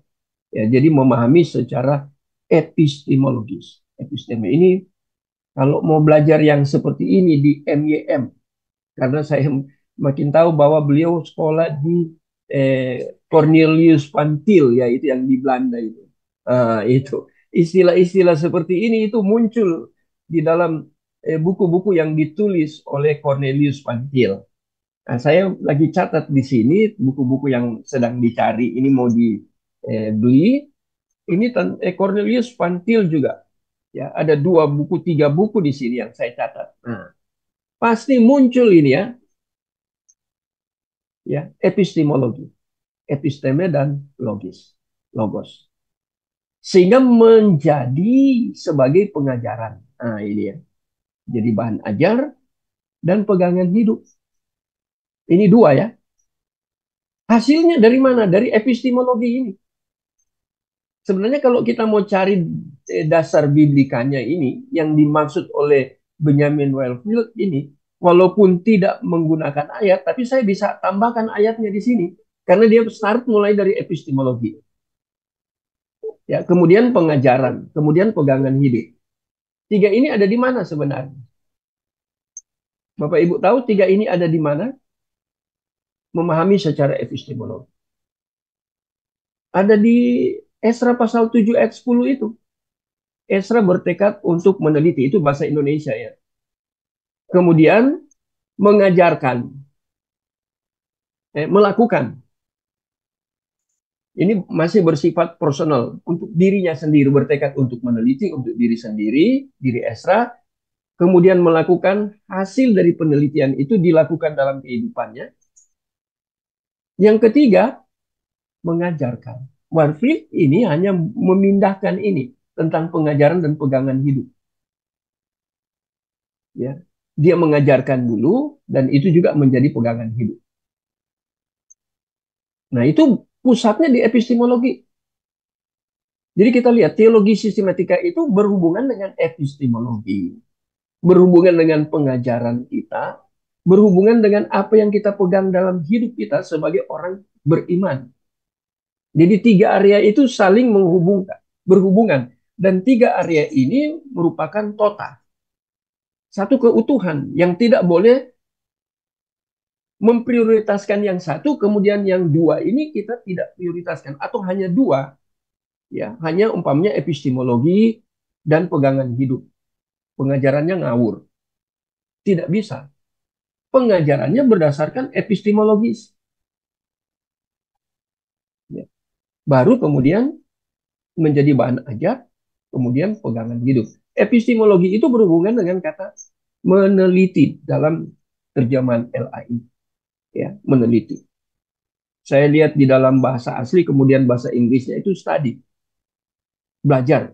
Ya, jadi memahami secara epistemologis. Episteme ini kalau mau belajar yang seperti ini di MYM, karena saya makin tahu bahwa beliau sekolah di Cornelius Van Til, ya itu yang di Belanda itu. Itu istilah-istilah seperti ini itu muncul di dalam buku-buku yang ditulis oleh Cornelius Van Til. Nah, saya lagi catat di sini buku-buku yang sedang dicari. Ini mau dibeli. Ini Cornelius Van Til juga. Ya, ada dua buku, tiga buku di sini yang saya catat. Nah, pasti muncul ini ya epistemologi, episteme dan logos, sehingga menjadi sebagai pengajaran. Nah, ini ya, jadi bahan ajar dan pegangan hidup. Ini dua ya. Hasilnya dari mana? Dari epistemologi ini. Sebenarnya kalau kita mau cari dasar biblikanya ini, yang dimaksud oleh Benjamin Wellfield ini, walaupun tidak menggunakan ayat, tapi saya bisa tambahkan ayatnya di sini. Karena dia start mulai dari epistemologi. Ya, kemudian pengajaran, kemudian pegangan hidup. Tiga ini ada di mana sebenarnya? Bapak Ibu tahu tiga ini ada di mana? Memahami secara epistemologi. Ada di Esra pasal 7 ayat 10 itu. Esra bertekad untuk meneliti, itu bahasa Indonesia ya. Kemudian mengajarkan, melakukan. Ini masih bersifat personal, untuk dirinya sendiri, bertekad untuk meneliti, untuk diri sendiri, diri Esra, kemudian melakukan hasil dari penelitian itu dilakukan dalam kehidupannya. Yang ketiga, mengajarkan. Warfield ini hanya memindahkan ini tentang pengajaran dan pegangan hidup. Ya, dia mengajarkan dulu dan itu juga menjadi pegangan hidup. Nah, itu pusatnya di epistemologi. Jadi kita lihat teologi sistematika itu berhubungan dengan epistemologi, berhubungan dengan pengajaran kita, berhubungan dengan apa yang kita pegang dalam hidup kita sebagai orang beriman. Jadi tiga area itu saling menghubungkan, berhubungan. Dan tiga area ini merupakan total. Satu keutuhan yang tidak boleh memprioritaskan yang satu, kemudian yang dua ini kita tidak prioritaskan. Atau hanya dua, ya hanya umpamanya epistemologi dan pegangan hidup. Pengajarannya ngawur. Tidak bisa. Pengajarannya berdasarkan epistemologis. Ya. Baru kemudian menjadi bahan ajar, kemudian pegangan hidup. Epistemologi itu berhubungan dengan kata meneliti dalam terjemahan LAI. Ya, meneliti. Saya lihat di dalam bahasa asli, kemudian bahasa Inggrisnya itu study. Belajar.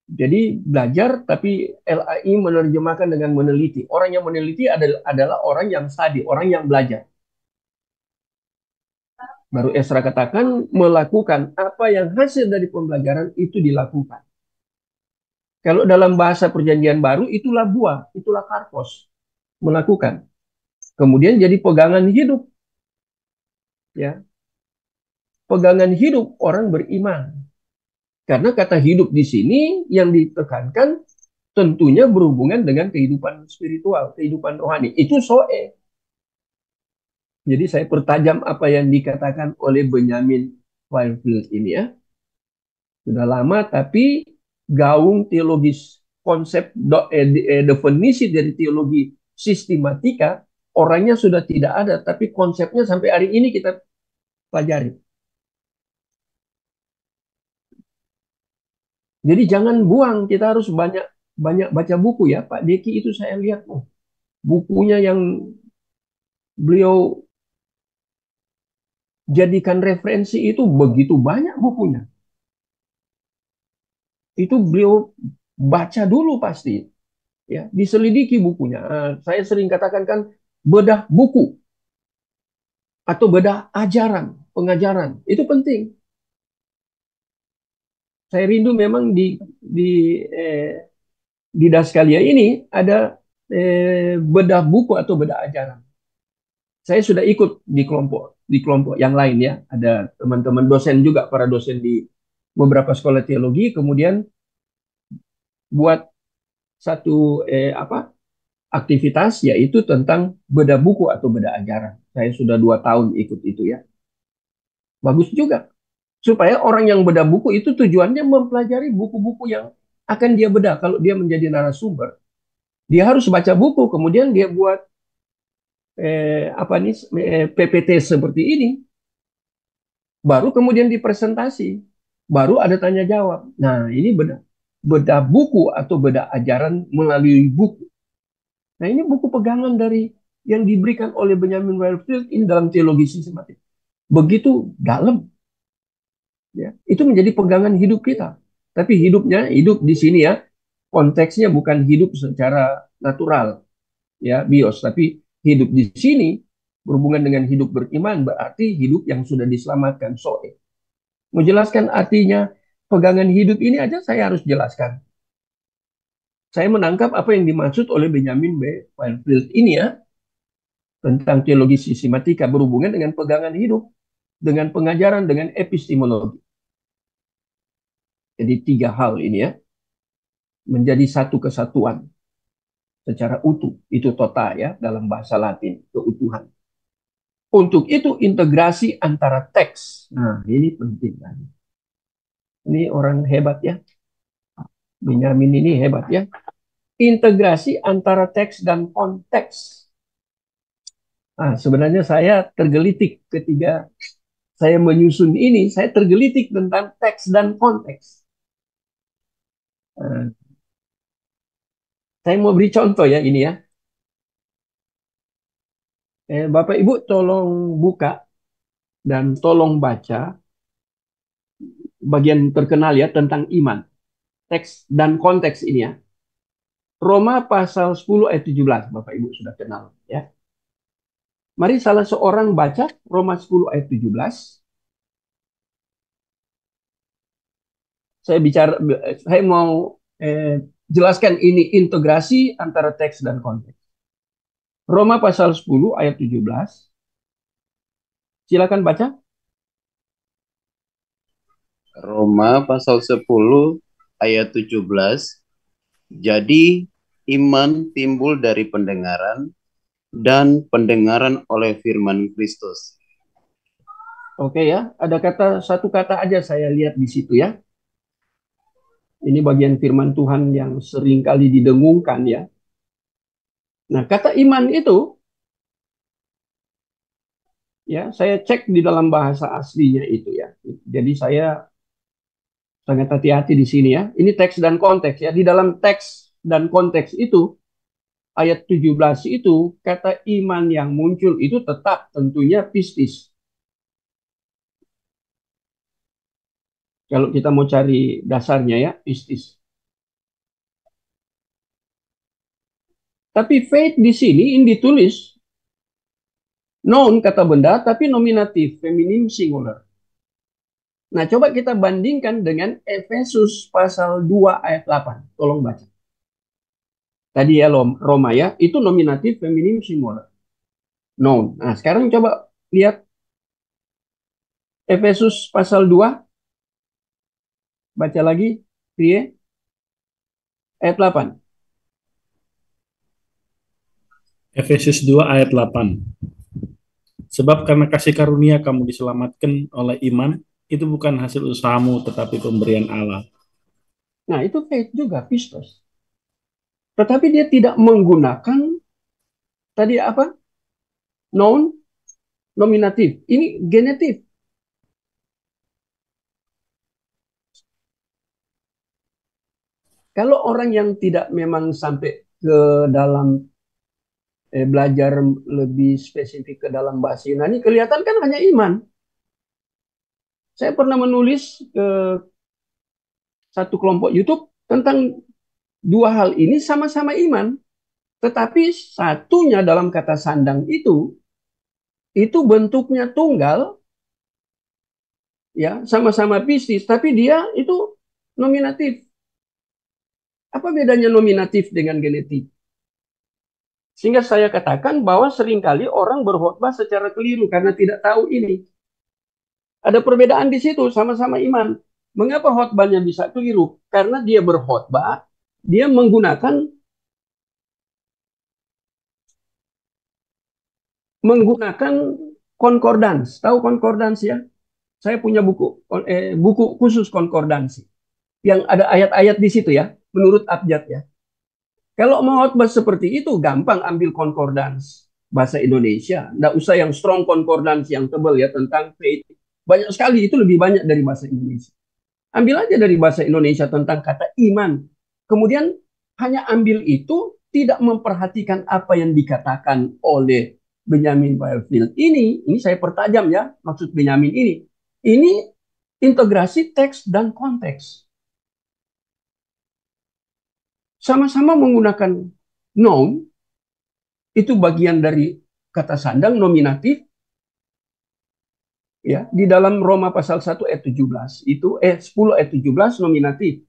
Jadi belajar, tapi LAI menerjemahkan dengan meneliti. Orang yang meneliti adalah orang yang study, orang yang belajar. Baru Esra katakan melakukan apa yang hasil dari pembelajaran itu dilakukan. Kalau dalam bahasa perjanjian baru itulah buah, itulah karpos. Melakukan. Kemudian jadi pegangan hidup. Ya, pegangan hidup orang beriman. Karena kata hidup di sini yang ditekankan tentunya berhubungan dengan kehidupan spiritual, kehidupan rohani. Itu soe. Jadi saya pertajam apa yang dikatakan oleh Benjamin Wirefield ini ya. Sudah lama tapi gaung teologis konsep definisi dari teologi sistematika orangnya sudah tidak ada tapi konsepnya sampai hari ini kita pelajari. Jadi jangan buang, kita harus banyak banyak baca buku ya. Pak Deki itu saya lihat bukunya yang beliau jadikan referensi itu begitu banyak bukunya. Itu beliau baca dulu pasti, ya, diselidiki bukunya. Saya sering katakan kan bedah buku atau bedah ajaran, pengajaran itu penting. Saya rindu memang di Daskalia ini ada bedah buku atau bedah ajaran. Saya sudah ikut di kelompok yang lain ya. Ada teman-teman dosen juga, para dosen di beberapa sekolah teologi, kemudian buat satu aktivitas yaitu tentang bedah buku atau bedah ajaran. Saya sudah 2 tahun ikut itu ya. Bagus juga. Supaya orang yang bedah buku itu tujuannya mempelajari buku-buku yang akan dia bedah. Kalau dia menjadi narasumber, dia harus baca buku, kemudian dia buat PPT seperti ini, baru kemudian dipresentasi, baru ada tanya jawab. Nah ini bedah buku atau bedah ajaran melalui buku. Nah ini buku pegangan dari yang diberikan oleh Benjamin Wirefield ini dalam teologi sistematik. Begitu dalam, ya, itu menjadi pegangan hidup kita. Tapi hidup di sini ya, konteksnya bukan hidup secara natural, ya, bios, tapi hidup di sini berhubungan dengan hidup beriman, berarti hidup yang sudah diselamatkan. Menjelaskan artinya pegangan hidup ini aja saya harus jelaskan. Saya menangkap apa yang dimaksud oleh Benjamin Wirefield ini ya, tentang teologi sistematika berhubungan dengan pegangan hidup, dengan pengajaran, dengan epistemologi. Jadi 3 hal ini ya, menjadi satu kesatuan secara utuh. Itu total ya, dalam bahasa Latin, keutuhan. Untuk itu integrasi antara teks. Nah, ini penting kan. Ini orang hebat ya. Benyamin ini hebat ya. Integrasi antara teks dan konteks. Nah, sebenarnya saya tergelitik ketika saya menyusun ini, saya tergelitik tentang teks dan konteks. Nah, saya mau beri contoh ya ini ya. Bapak Ibu tolong buka dan tolong baca bagian terkenal ya tentang iman. Teks dan konteks ini ya. Roma pasal 10 ayat 17, Bapak Ibu sudah kenal ya. Mari salah seorang baca Roma 10 ayat 17. Saya mau jelaskan ini integrasi antara teks dan konteks. Roma pasal 10 ayat 17. Silakan baca. Roma pasal 10 ayat 17. Jadi iman timbul dari pendengaran dan pendengaran oleh firman Kristus. Oke ya, ada satu kata aja saya lihat di situ ya. Ini bagian firman Tuhan yang sering kali didengungkan ya. Nah, kata iman itu ya, saya cek di dalam bahasa aslinya itu ya. Jadi saya sangat hati-hati di sini ya. Ini teks dan konteks ya. Di dalam teks dan konteks itu ayat 17 itu kata iman yang muncul itu tetap tentunya pistis. Kalau kita mau cari dasarnya ya, pistis. Tapi faith di sini ini ditulis noun kata benda tapi nominatif, feminim singular. Nah, coba kita bandingkan dengan Efesus pasal 2 ayat 8. Tolong baca. Tadi ya Roma ya, itu nominatif, feminim singular. Noun. Nah, sekarang coba lihat Efesus pasal 2, baca lagi, ayat 8. Efesus 2 ayat 8. Sebab karena kasih karunia kamu diselamatkan oleh iman, itu bukan hasil usahamu, tetapi pemberian Allah. Nah, itu faith juga, pistos. Tetapi dia tidak menggunakan tadi apa? Noun, nominatif. Ini genetif. Kalau orang yang tidak memang sampai ke dalam belajar lebih spesifik ke dalam bahasa Yunani, kelihatan kan hanya iman. Saya pernah menulis ke satu kelompok YouTube tentang dua hal ini sama-sama iman. Tetapi satunya dalam kata sandang itu bentuknya tunggal, ya sama-sama pistis, tapi dia itu nominatif. Apa bedanya nominatif dengan genetik? Sehingga saya katakan bahwa seringkali orang berkhotbah secara keliru karena tidak tahu ini. Ada perbedaan di situ, sama-sama iman. Mengapa khotbahnya bisa keliru? Karena dia berkhotbah, dia menggunakan concordance. Tahu concordance ya? Saya punya buku khusus konkordansi yang ada ayat-ayat di situ ya, menurut abjad ya. Kalau mau khotbah seperti itu gampang ambil concordance bahasa Indonesia, nggak usah yang strong concordance yang tebal ya tentang faith. Banyak sekali itu lebih banyak dari bahasa Indonesia. Ambil aja dari bahasa Indonesia tentang kata iman. Kemudian hanya ambil itu, tidak memperhatikan apa yang dikatakan oleh Benjamin Field. Ini saya pertajam ya, maksud Benjamin ini. Ini integrasi teks dan konteks. Sama-sama menggunakan noun, itu bagian dari kata sandang nominatif, ya di dalam Roma pasal 1 ayat 17 itu 10 ayat 17 nominatif.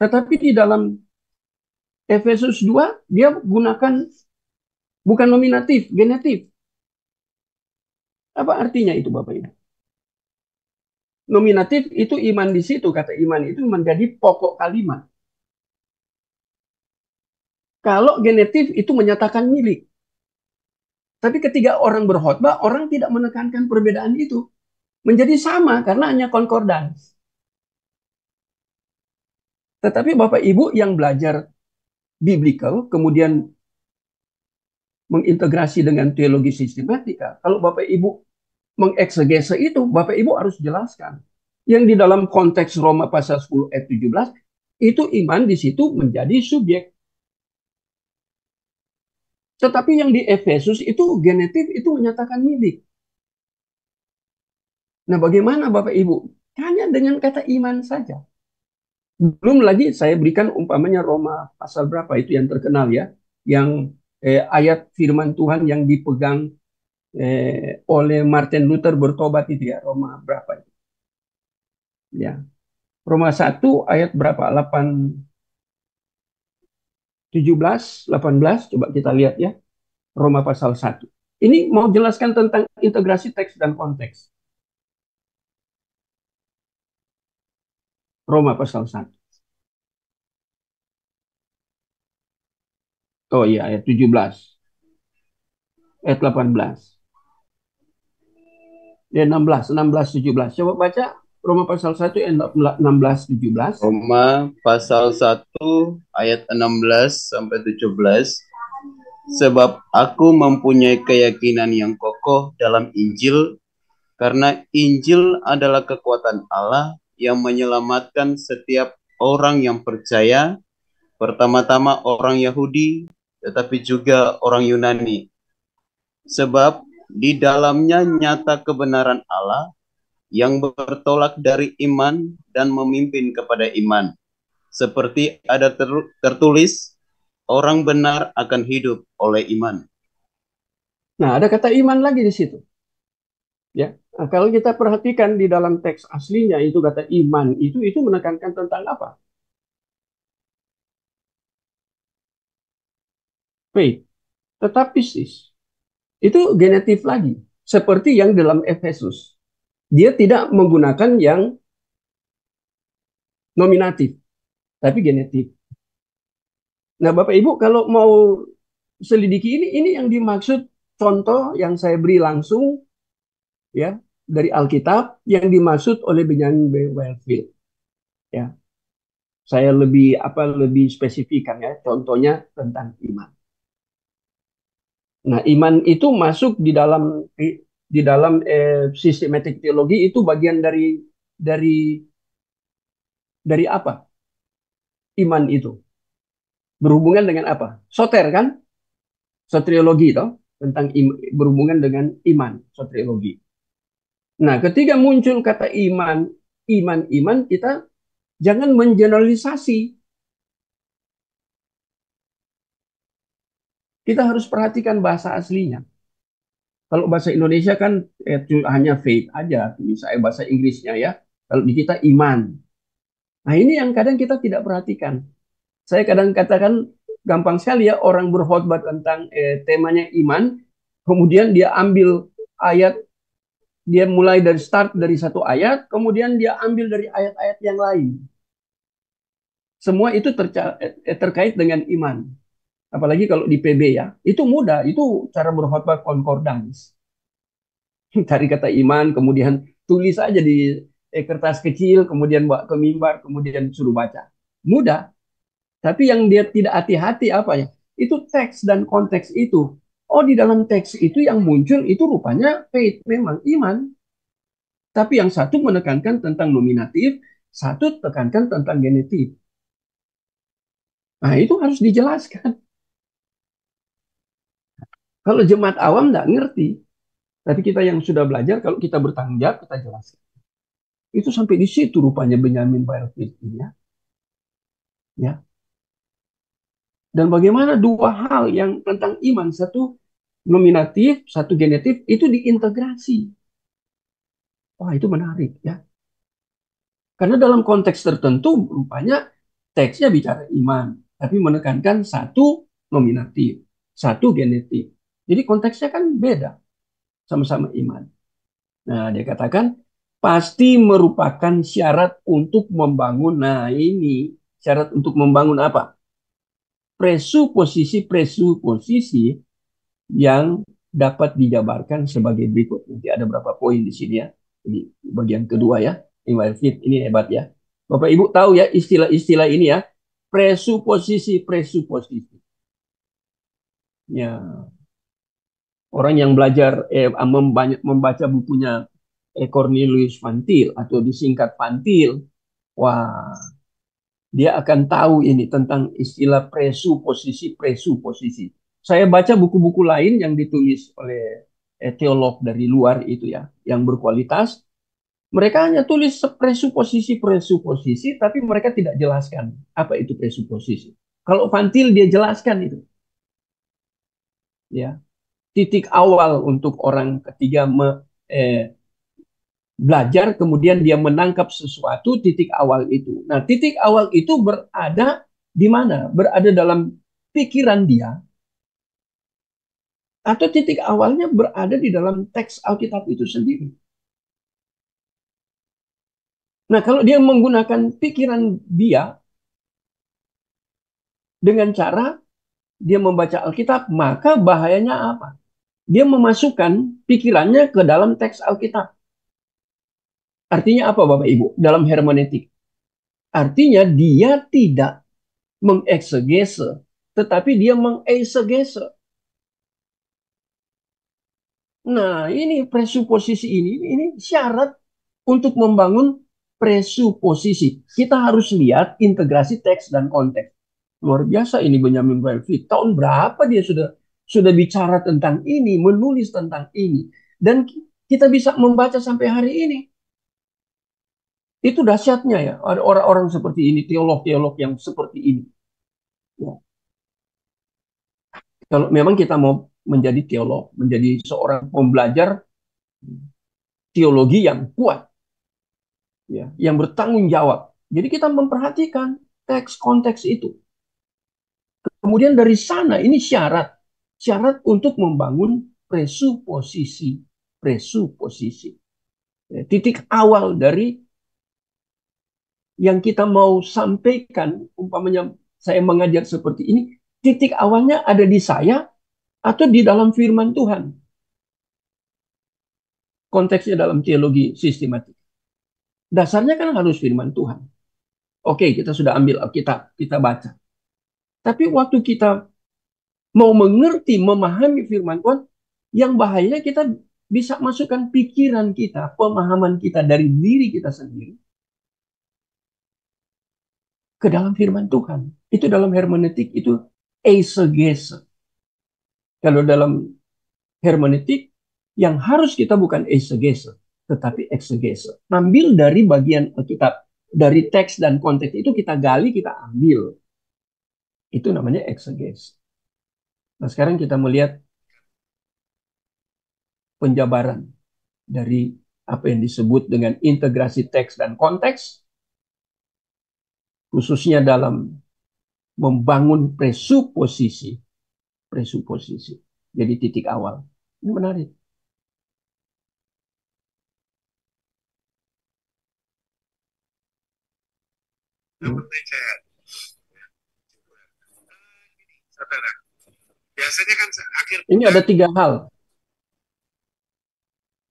Tetapi di dalam Efesus 2 dia gunakan bukan nominatif, genetif. Apa artinya itu Bapak Ibu? Nominatif itu iman di situ, kata iman itu menjadi pokok kalimat. Kalau genetif itu menyatakan milik. Tapi ketika orang berkhotbah, orang tidak menekankan perbedaan itu. Menjadi sama karena hanya concordance. Tetapi Bapak Ibu yang belajar biblical, kemudian mengintegrasi dengan teologi sistematika, kalau Bapak Ibu mengeksegese itu, Bapak Ibu harus jelaskan. Yang di dalam konteks Roma pasal 10 ayat 17, itu iman di situ menjadi subjek. Tetapi yang di Efesus itu genetif itu menyatakan milik. Nah, bagaimana Bapak Ibu? Hanya dengan kata iman saja. Belum lagi saya berikan umpamanya Roma pasal berapa itu yang terkenal ya, yang ayat firman Tuhan yang dipegang oleh Martin Luther bertobat itu ya, Roma berapa itu? Ya. Roma 1 ayat berapa? 8 17, 18, coba kita lihat ya. Roma pasal 1. Ini mau jelaskan tentang integrasi teks dan konteks. Roma pasal 1. Oh iya, ayat 17. Ayat 18. Ya 16, 16, 17. Coba baca Roma pasal 1 ayat 16, 17. Roma pasal 1 ayat 16 sampai 17. Sebab aku mempunyai keyakinan yang kokoh dalam Injil, karena Injil adalah kekuatan Allah yang menyelamatkan setiap orang yang percaya, pertama-tama orang Yahudi, tetapi juga orang Yunani. Sebab di dalamnya nyata kebenaran Allah yang bertolak dari iman dan memimpin kepada iman. Seperti ada tertulis, orang benar akan hidup oleh iman. Nah, ada kata iman lagi di situ. Ya. Nah, kalau kita perhatikan di dalam teks aslinya itu kata iman itu menekankan tentang apa? Faith. Tetapi sis, itu genetif lagi. Seperti yang dalam Efesus. Dia tidak menggunakan yang nominatif, tapi genetif. Nah, Bapak Ibu kalau mau selidiki ini yang dimaksud contoh yang saya beri langsung ya dari Alkitab yang dimaksud oleh Benjamin B. Wellfield. Ya, saya lebih spesifikkan ya, contohnya tentang iman. Nah, iman itu masuk di dalam systematic teologi itu bagian dari dari apa? Iman itu berhubungan dengan apa? Soter kan? Soteriologi toh tentang berhubungan dengan iman, soteriologi. Nah, ketika muncul kata iman, kita jangan mengeneralisasi. Kita harus perhatikan bahasa aslinya. Kalau bahasa Indonesia kan hanya faith aja, misalnya bahasa Inggrisnya ya. Kalau di kita iman. Nah, ini yang kadang kita tidak perhatikan. Saya kadang katakan gampang sekali ya orang berkhotbah tentang temanya iman, kemudian dia ambil ayat, dia mulai dari start dari satu ayat, kemudian dia ambil dari ayat-ayat yang lain. Semua itu terkait dengan iman. Apalagi kalau di PB ya, itu mudah, itu cara berkhotbah konkordans. Cari kata iman, kemudian tulis aja di kertas kecil, kemudian bawa ke mimbar, kemudian suruh baca. Mudah. Tapi yang dia tidak hati-hati apa ya? Itu teks dan konteks itu. Oh, di dalam teks itu yang muncul itu rupanya faith, memang iman. Tapi yang satu menekankan tentang nominatif, satu tekankan tentang genetif. Nah, itu harus dijelaskan. Kalau jemaat awam nggak ngerti. Tapi kita yang sudah belajar, kalau kita bertanggung jawab, kita jelaskan. Itu sampai di situ rupanya Benjamin Wellfield ini ya. Ya. Dan bagaimana dua hal yang tentang iman, satu nominatif, satu genetif, itu diintegrasi. Wah, itu menarik ya. Karena dalam konteks tertentu rupanya teksnya bicara iman, tapi menekankan satu nominatif, satu genetif. Jadi konteksnya kan beda, sama-sama iman. Nah, dia katakan pasti merupakan syarat untuk membangun. Nah, ini syarat untuk membangun apa? Presuposisi yang dapat dijabarkan sebagai berikut. Nanti ada berapa poin di sini ya. Ini bagian kedua ya. Ini hebat ya. Bapak Ibu tahu ya istilah-istilah ini ya, presuposisi. Ya, orang yang belajar membaca bukunya Cornelius Van Til atau disingkat Van Til, wah, dia akan tahu ini tentang istilah presuposisi. Saya baca buku-buku lain yang ditulis oleh teolog dari luar itu ya, yang berkualitas. Mereka hanya tulis presuposisi, tapi mereka tidak jelaskan apa itu presuposisi. Kalau Van Til dia jelaskan itu, ya, titik awal untuk orang ketiga belajar, kemudian dia menangkap sesuatu, titik awal itu. Nah, titik awal itu berada di mana? Berada dalam pikiran dia, atau titik awalnya berada di dalam teks Alkitab itu sendiri. Nah, kalau dia menggunakan pikiran dia dengan cara dia membaca Alkitab, maka bahayanya apa? Dia memasukkan pikirannya ke dalam teks Alkitab. Artinya apa Bapak Ibu? Dalam hermeneutik. Artinya dia tidak mengeksegese, tetapi dia mengeisegese. Nah, ini presuposisi ini syarat untuk membangun presuposisi. Kita harus lihat integrasi teks dan konteks. Luar biasa ini Benjamin Wellfield. Tahun berapa dia sudah bicara tentang ini, menulis tentang ini. Dan kita bisa membaca sampai hari ini. Itu dahsyatnya ya, ada orang-orang seperti ini, teolog-teolog yang seperti ini. Ya. Kalau memang kita mau menjadi teolog, menjadi seorang pembelajar teologi yang kuat, ya, yang bertanggung jawab. Jadi kita memperhatikan teks konteks itu. Kemudian dari sana ini syarat untuk membangun presuposisi. Ya, titik awal dari yang kita mau sampaikan, umpamanya saya mengajar seperti ini, titik awalnya ada di saya atau di dalam firman Tuhan. Konteksnya dalam teologi sistematik. Dasarnya kan harus firman Tuhan. Oke, kita sudah ambil Alkitab, kita baca. Tapi waktu kita mau mengerti, memahami firman Tuhan, yang bahayanya kita bisa masukkan pikiran kita, pemahaman kita dari diri kita sendiri ke dalam firman Tuhan. Itu dalam hermeneutik, itu eisegese. Kalau dalam hermeneutik, yang harus kita bukan eisegese, tetapi eksegese. Ambil dari bagian Alkitab, dari teks dan konteks itu kita gali, kita ambil. Itu namanya eksegese. Nah, sekarang kita melihat penjabaran dari apa yang disebut dengan integrasi teks dan konteks, khususnya dalam membangun presuposisi. Jadi titik awal. Ini menarik. Biasanya kan akhir Ini ada tiga hal.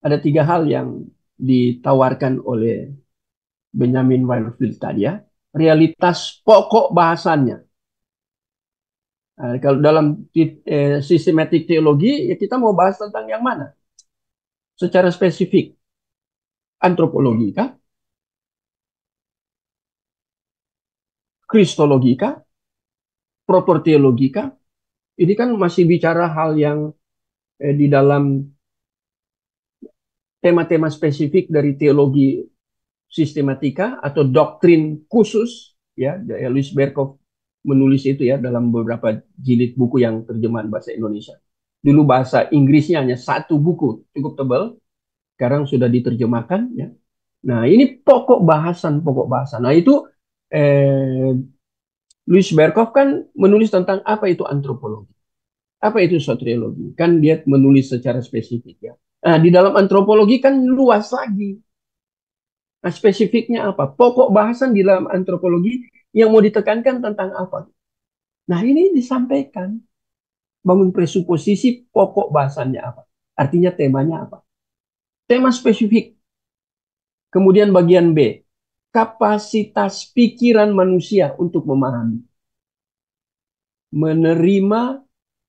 Ada tiga hal yang ditawarkan oleh Benjamin Wellfield tadi ya. Realitas pokok bahasannya. Nah, kalau dalam sistematik teologi, ya kita mau bahas tentang yang mana? Secara spesifik. Antropologi kah? Kristologi kah? Properteologi kah? Ini kan masih bicara hal yang di dalam tema-tema spesifik dari teologi sistematika atau doktrin khusus, ya. Louis Berkhof menulis itu ya dalam beberapa jilid buku yang terjemahan bahasa Indonesia. Dulu bahasa Inggrisnya hanya satu buku, cukup tebal. Sekarang sudah diterjemahkan ya. Nah, ini pokok bahasan. Nah, itu Louis Berkhof kan menulis tentang apa itu antropologi. Apa itu soteriologi? Kan dia menulis secara spesifik ya. Nah, di dalam antropologi kan luas lagi. Nah, spesifiknya apa? Pokok bahasan di dalam antropologi yang mau ditekankan tentang apa? Nah, ini disampaikan. Bangun presuposisi pokok bahasannya apa? Artinya temanya apa? Tema spesifik. Kemudian bagian B. kapasitas pikiran manusia untuk memahami, menerima,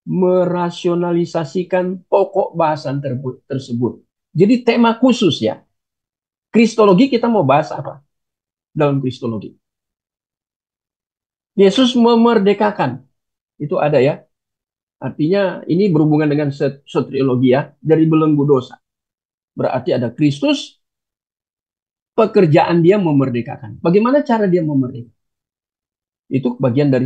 merasionalisasikan pokok bahasan tersebut. Jadi tema khusus ya. Kristologi kita mau bahas apa dalam kristologi? Yesus memerdekakan. Itu ada ya. Artinya ini berhubungan dengan soteriologi ya. Dari belenggu dosa. Berarti ada Kristus, pekerjaan dia memerdekakan. Bagaimana cara dia memerdekakan? Itu bagian dari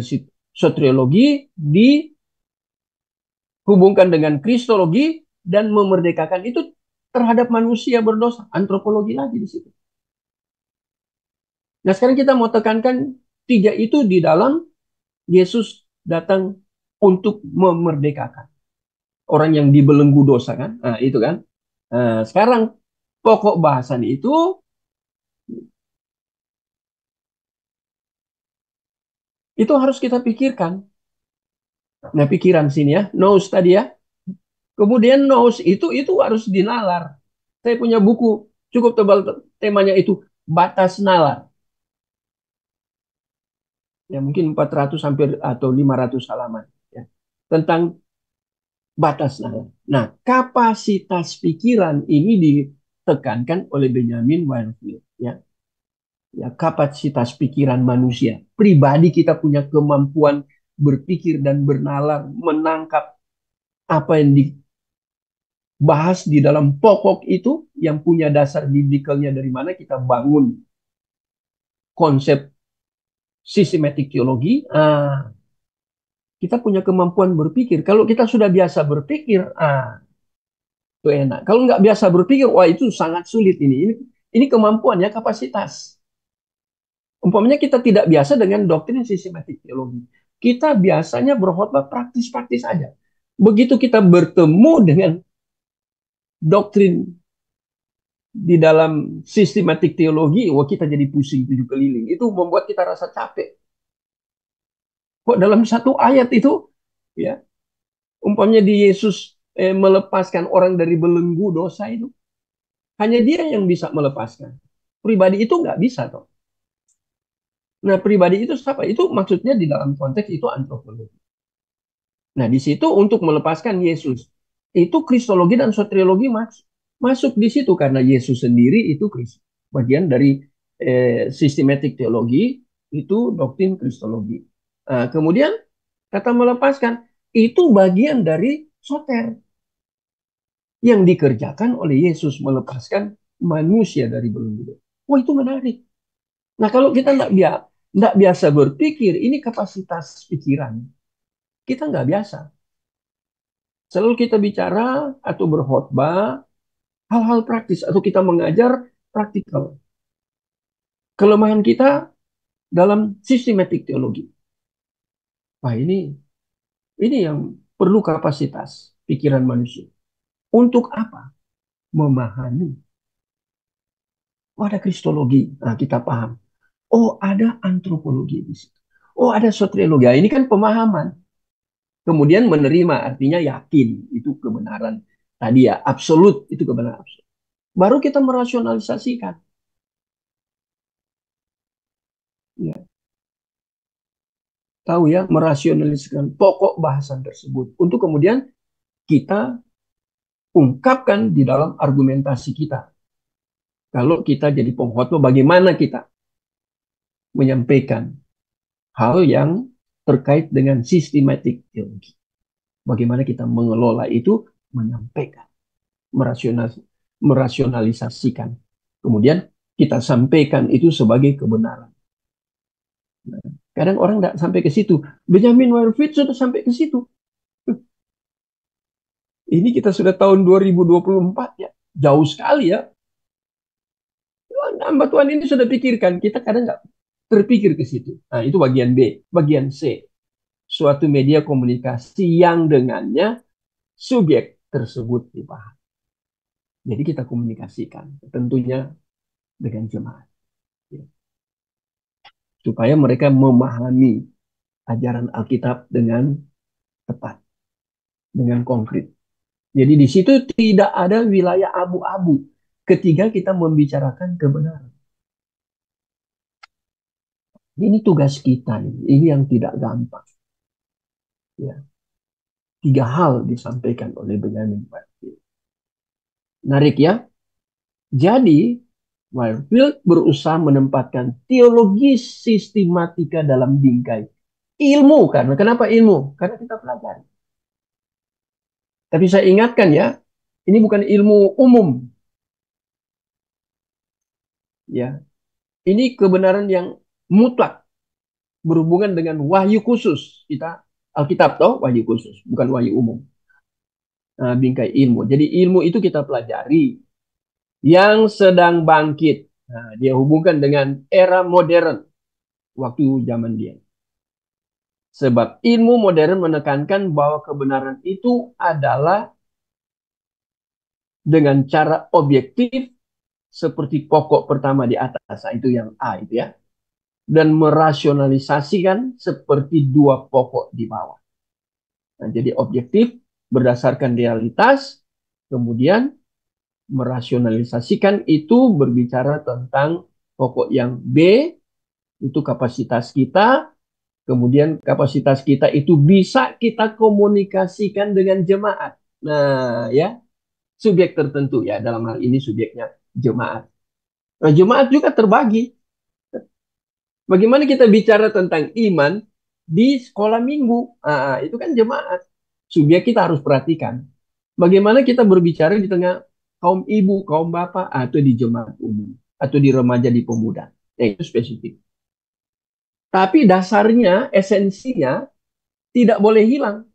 soteriologi dihubungkan dengan kristologi dan memerdekakan itu terhadap manusia berdosa. Antropologi lagi di situ. Nah sekarang kita mau tekankan tiga itu di dalam Yesus datang untuk memerdekakan orang yang dibelenggu dosa kan. Nah, itu kan. Nah, sekarang pokok bahasan itu harus kita pikirkan. Nah, pikiran sini ya, nous tadi ya. Kemudian nous itu harus dinalar. Saya punya buku cukup tebal, temanya itu batas nalar. Ya mungkin 400 hampir atau 500 halaman ya. Tentang batas nalar. Nah, kapasitas pikiran ini ditekankan oleh Benjamin Wirefield ya. Ya, kapasitas pikiran manusia. Pribadi kita punya kemampuan berpikir dan bernalar, menangkap apa yang dibahas di dalam pokok itu, yang punya dasar biblikalnya dari mana kita bangun konsep sistematik teologi. Kita punya kemampuan berpikir. Kalau kita sudah biasa berpikir, itu enak. Kalau nggak biasa berpikir, wah itu sangat sulit ini kemampuan ya, kapasitas. Umpamanya kita tidak biasa dengan doktrin sistematik teologi. Kita biasanya berkhotbah praktis-praktis saja. Begitu kita bertemu dengan doktrin di dalam sistematik teologi, wah kita jadi pusing tujuh keliling. Itu membuat kita rasa capek. Kok dalam satu ayat itu, ya, umpamanya di Yesus melepaskan orang dari belenggu dosa itu, hanya dia yang bisa melepaskan. Pribadi itu nggak bisa toh. Nah, pribadi itu siapa? Itu maksudnya di dalam konteks itu antropologi. Nah, di situ untuk melepaskan Yesus. Itu kristologi dan soteriologi masuk di situ karena Yesus sendiri itu bagian dari sistematik teologi, itu doktrin kristologi. Nah, kemudian kata melepaskan itu bagian dari soter yang dikerjakan oleh Yesus, melepaskan manusia dari belenggu. Wah, itu menarik. Nah, kalau kita nggak biasa berpikir, ini kapasitas pikiran. Kita nggak biasa. Selalu kita bicara atau berkhotbah hal-hal praktis atau kita mengajar praktikal. Kelemahan kita dalam sistematik teologi. Wah, ini yang perlu kapasitas pikiran manusia. Untuk apa? Memahami. Oh, ada kristologi. Nah, kita paham. Oh, ada antropologi di situ. Oh, ada soteriologi. Nah, ini kan pemahaman. Kemudian menerima, artinya yakin. Itu kebenaran. Tadi ya, absolut. Itu kebenaran absolut. Baru kita merasionalisasikan. Ya. Tahu ya, merasionalisasikan pokok bahasan tersebut. Untuk kemudian kita ungkapkan di dalam argumentasi kita. Kalau kita jadi pengkhotbah, bagaimana kita menyampaikan hal yang terkait dengan sistematik teologi. Bagaimana kita mengelola itu, menyampaikan, merasionalisasikan. Kemudian kita sampaikan itu sebagai kebenaran. Nah, kadang orang nggak sampai ke situ. Benjamin Wirefield sudah sampai ke situ. Ini kita sudah tahun 2024 ya. Jauh sekali ya. Hamba Tuhan ini sudah pikirkan. Kita kadang nggak terpikir ke situ. Nah, itu bagian B. Bagian C. Suatu media komunikasi yang dengannya subjek tersebut dipahami. Jadi kita komunikasikan. Tentunya dengan jemaat. Ya. Supaya mereka memahami ajaran Alkitab dengan tepat. Dengan konkret. Jadi di situ tidak ada wilayah abu-abu ketika kita membicarakan kebenaran. Ini tugas kita, ini yang tidak gampang. Ya. 3 hal disampaikan oleh Benjamin Whitefield. Menarik ya. Jadi, Whitefield berusaha menempatkan teologi sistematika dalam bingkai ilmu. Karena kenapa ilmu? Karena kita pelajari. Tapi saya ingatkan ya, ini bukan ilmu umum. Ya, ini kebenaran yang mutlak berhubungan dengan wahyu khusus. Kita Alkitab toh wahyu khusus, bukan wahyu umum. Nah, bingkai ilmu. Jadi ilmu itu kita pelajari yang sedang bangkit. Nah, dia hubungkan dengan era modern waktu zaman dia. Sebab ilmu modern menekankan bahwa kebenaran itu adalah dengan cara objektif seperti pokok pertama di atas. Nah, itu yang A itu ya. Dan merasionalisasikan seperti 2 pokok di bawah. Nah, jadi objektif berdasarkan realitas, kemudian merasionalisasikan itu berbicara tentang pokok yang B, itu kapasitas kita, kemudian kapasitas kita itu bisa kita komunikasikan dengan jemaat. Nah, ya, subjek tertentu ya, dalam hal ini subjeknya jemaat. Nah, jemaat juga terbagi. Bagaimana kita bicara tentang iman di sekolah minggu? Nah, itu kan jemaat. Subjek kita harus perhatikan. Bagaimana kita berbicara di tengah kaum ibu, kaum bapak, atau di jemaat umum, atau di remaja, di pemuda. Ya, itu spesifik. Tapi dasarnya, esensinya tidak boleh hilang.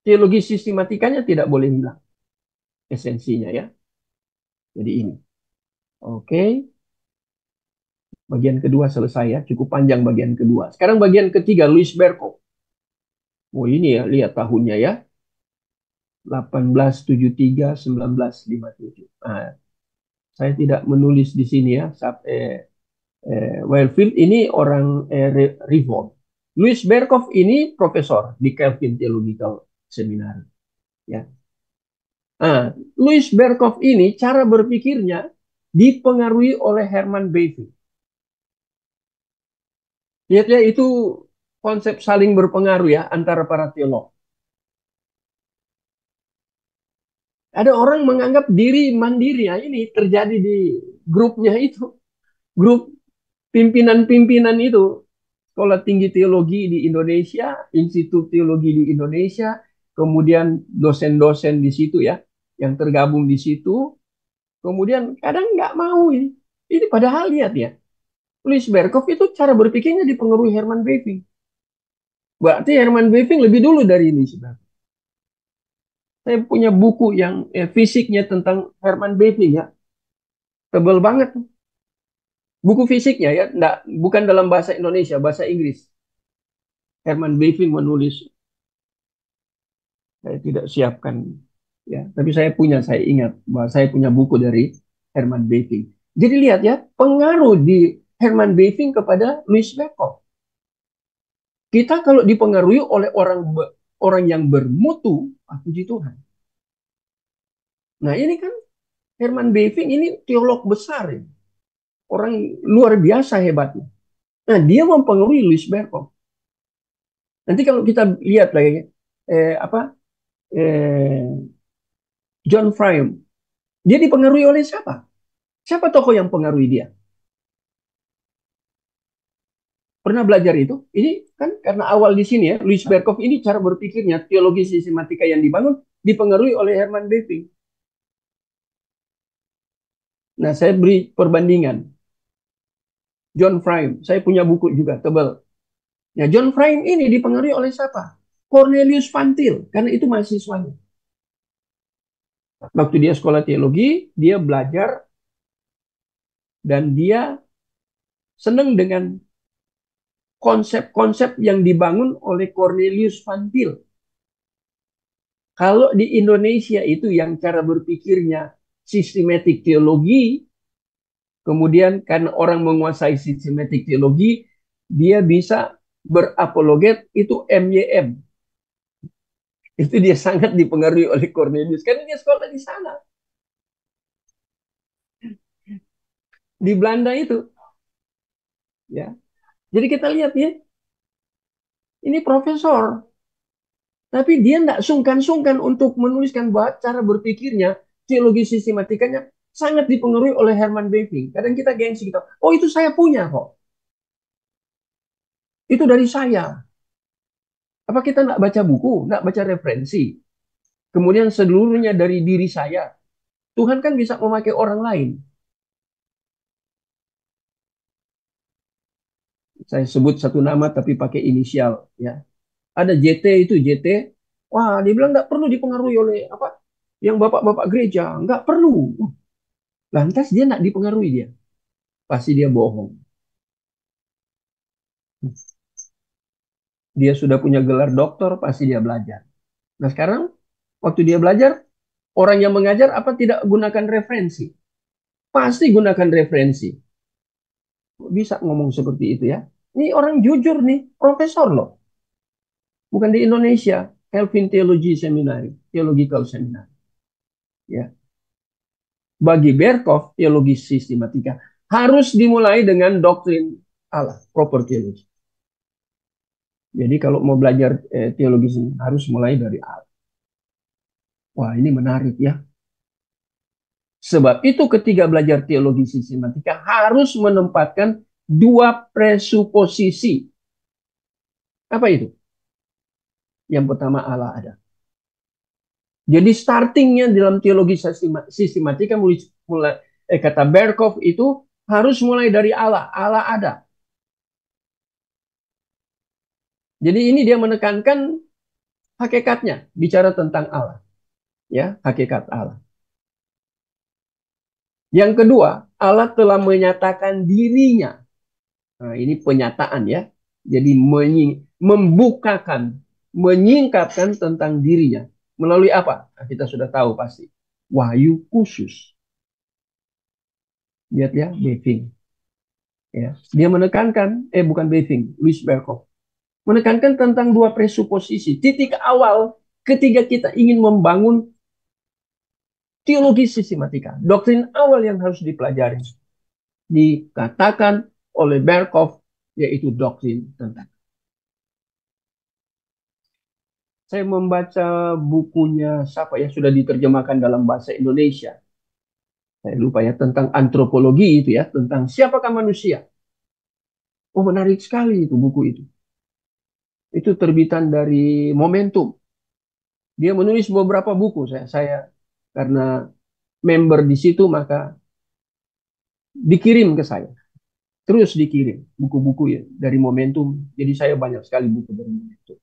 Teologi sistematikanya tidak boleh hilang. Esensinya ya. Jadi ini. Oke. Bagian kedua selesai ya. Cukup panjang bagian kedua. Sekarang bagian ketiga, Louis Berkhof. Oh ini ya, lihat tahunnya ya. 1873, 1957. Nah, saya tidak menulis di sini ya. Whitefield ini orang Reform. Louis Berkhof ini profesor di Calvin Theological Seminary. Ya. Nah, Louis Berkhof ini cara berpikirnya dipengaruhi oleh Herman Bavinck. Lihat ya, itu konsep saling berpengaruh ya antara para teolog. Ada orang menganggap diri mandiri. Ya, ini terjadi di grupnya itu. Grup pimpinan-pimpinan itu. Sekolah Tinggi Teologi di Indonesia, Institut Teologi di Indonesia, kemudian dosen-dosen di situ ya, yang tergabung di situ. Kemudian kadang nggak mau ini. Ini padahal lihat ya, Louis Berkhof itu cara berpikirnya dipengaruhi Herman Bavinck. Berarti Herman Bavinck lebih dulu dari ini sebenarnya. Saya punya buku yang fisiknya tentang Herman Bavinck ya, tebal banget. Buku fisiknya ya, enggak, bukan dalam bahasa Indonesia, bahasa Inggris. Herman Bavinck menulis. Saya tidak siapkan ya, tapi saya ingat bahwa saya punya buku dari Herman Bavinck. Jadi lihat ya, pengaruh di Herman Bavinck kepada Louis Berkhof. Kita kalau dipengaruhi oleh orang yang bermutu, puji Tuhan. Nah ini kan Herman Bavinck ini teolog besar ya. Orang luar biasa hebatnya. Nah dia mempengaruhi Louis Berkhof. Nanti kalau kita lihat lagi John Frame, dia dipengaruhi oleh siapa? Siapa tokoh yang pengaruhi dia? Pernah belajar itu? Ini kan karena awal di sini ya, Louis Berkhof ini cara berpikirnya, teologi sistematika yang dibangun dipengaruhi oleh Herman Bavinck. Nah, saya beri perbandingan. John Frame, saya punya buku juga tebal. Ya, John Frame ini dipengaruhi oleh siapa? Cornelius Van Til, karena itu mahasiswanya. Waktu dia sekolah teologi, dia belajar dan dia senang dengan konsep-konsep yang dibangun oleh Cornelius Van Til. Kalau di Indonesia itu yang cara berpikirnya sistematik teologi, kemudian karena orang menguasai sistematik teologi, dia bisa berapologet itu MYM. Itu dia sangat dipengaruhi oleh Cornelius karena dia sekolah di sana. Di Belanda itu. Ya. Jadi kita lihat ya, ini profesor, tapi dia tidak sungkan-sungkan untuk menuliskan bahwa cara berpikirnya, teologi sistematikanya sangat dipengaruhi oleh Herman Bavinck. Kadang kita gengsi kita, oh itu saya punya kok, itu dari saya. Apa kita nggak baca buku, nggak baca referensi, kemudian seluruhnya dari diri saya. Tuhan kan bisa memakai orang lain. Saya sebut satu nama tapi pakai inisial, ya. Ada JT itu JT, wah dia bilang nggak perlu dipengaruhi oleh apa yang bapak-bapak gereja, nggak perlu. Lantas dia nggak dipengaruhi dia, pasti dia bohong. Dia sudah punya gelar doktor, pasti dia belajar. Nah sekarang waktu dia belajar, orang yang mengajar apa tidak gunakan referensi? Pasti gunakan referensi. Bisa ngomong seperti itu ya? Ini orang jujur nih, profesor loh. Bukan di Indonesia, Calvin Theology Seminary, Theological Seminary. Ya. Bagi Berkhof, teologi sistematika harus dimulai dengan doktrin Allah, proper theology. Jadi kalau mau belajar teologi ini harus mulai dari Allah. Wah, ini menarik ya. Sebab itu ketika belajar teologi sistematika harus menempatkan dua presuposisi. Apa itu? Yang pertama Allah ada. Jadi startingnya dalam teologi sistematika mulai kata Berkhof itu harus mulai dari Allah. Allah ada. Jadi ini dia menekankan hakikatnya, bicara tentang Allah. Ya, hakikat Allah. Yang kedua, Allah telah menyatakan dirinya. Nah, ini penyataan ya. Jadi membukakan, menyingkapkan tentang dirinya. Melalui apa? Nah, kita sudah tahu pasti. Wahyu khusus. Lihat ya, Bavinck. Ya, dia menekankan, bukan Bavinck, Louis Berkhof. Menekankan tentang dua presuposisi. Titik awal ketika kita ingin membangun teologi sistematika. Doktrin awal yang harus dipelajari. Dikatakan oleh Berkhof, yaitu doktrin tentang. Saya membaca bukunya siapa yang sudah diterjemahkan dalam bahasa Indonesia. Saya lupa ya, tentang antropologi itu ya, tentang siapakah manusia. Oh menarik sekali itu buku itu. Itu terbitan dari Momentum. Dia menulis beberapa buku. Saya karena member di situ maka dikirim ke saya. Terus dikirim buku-buku ya dari Momentum. Jadi saya banyak sekali buku dari Momentum.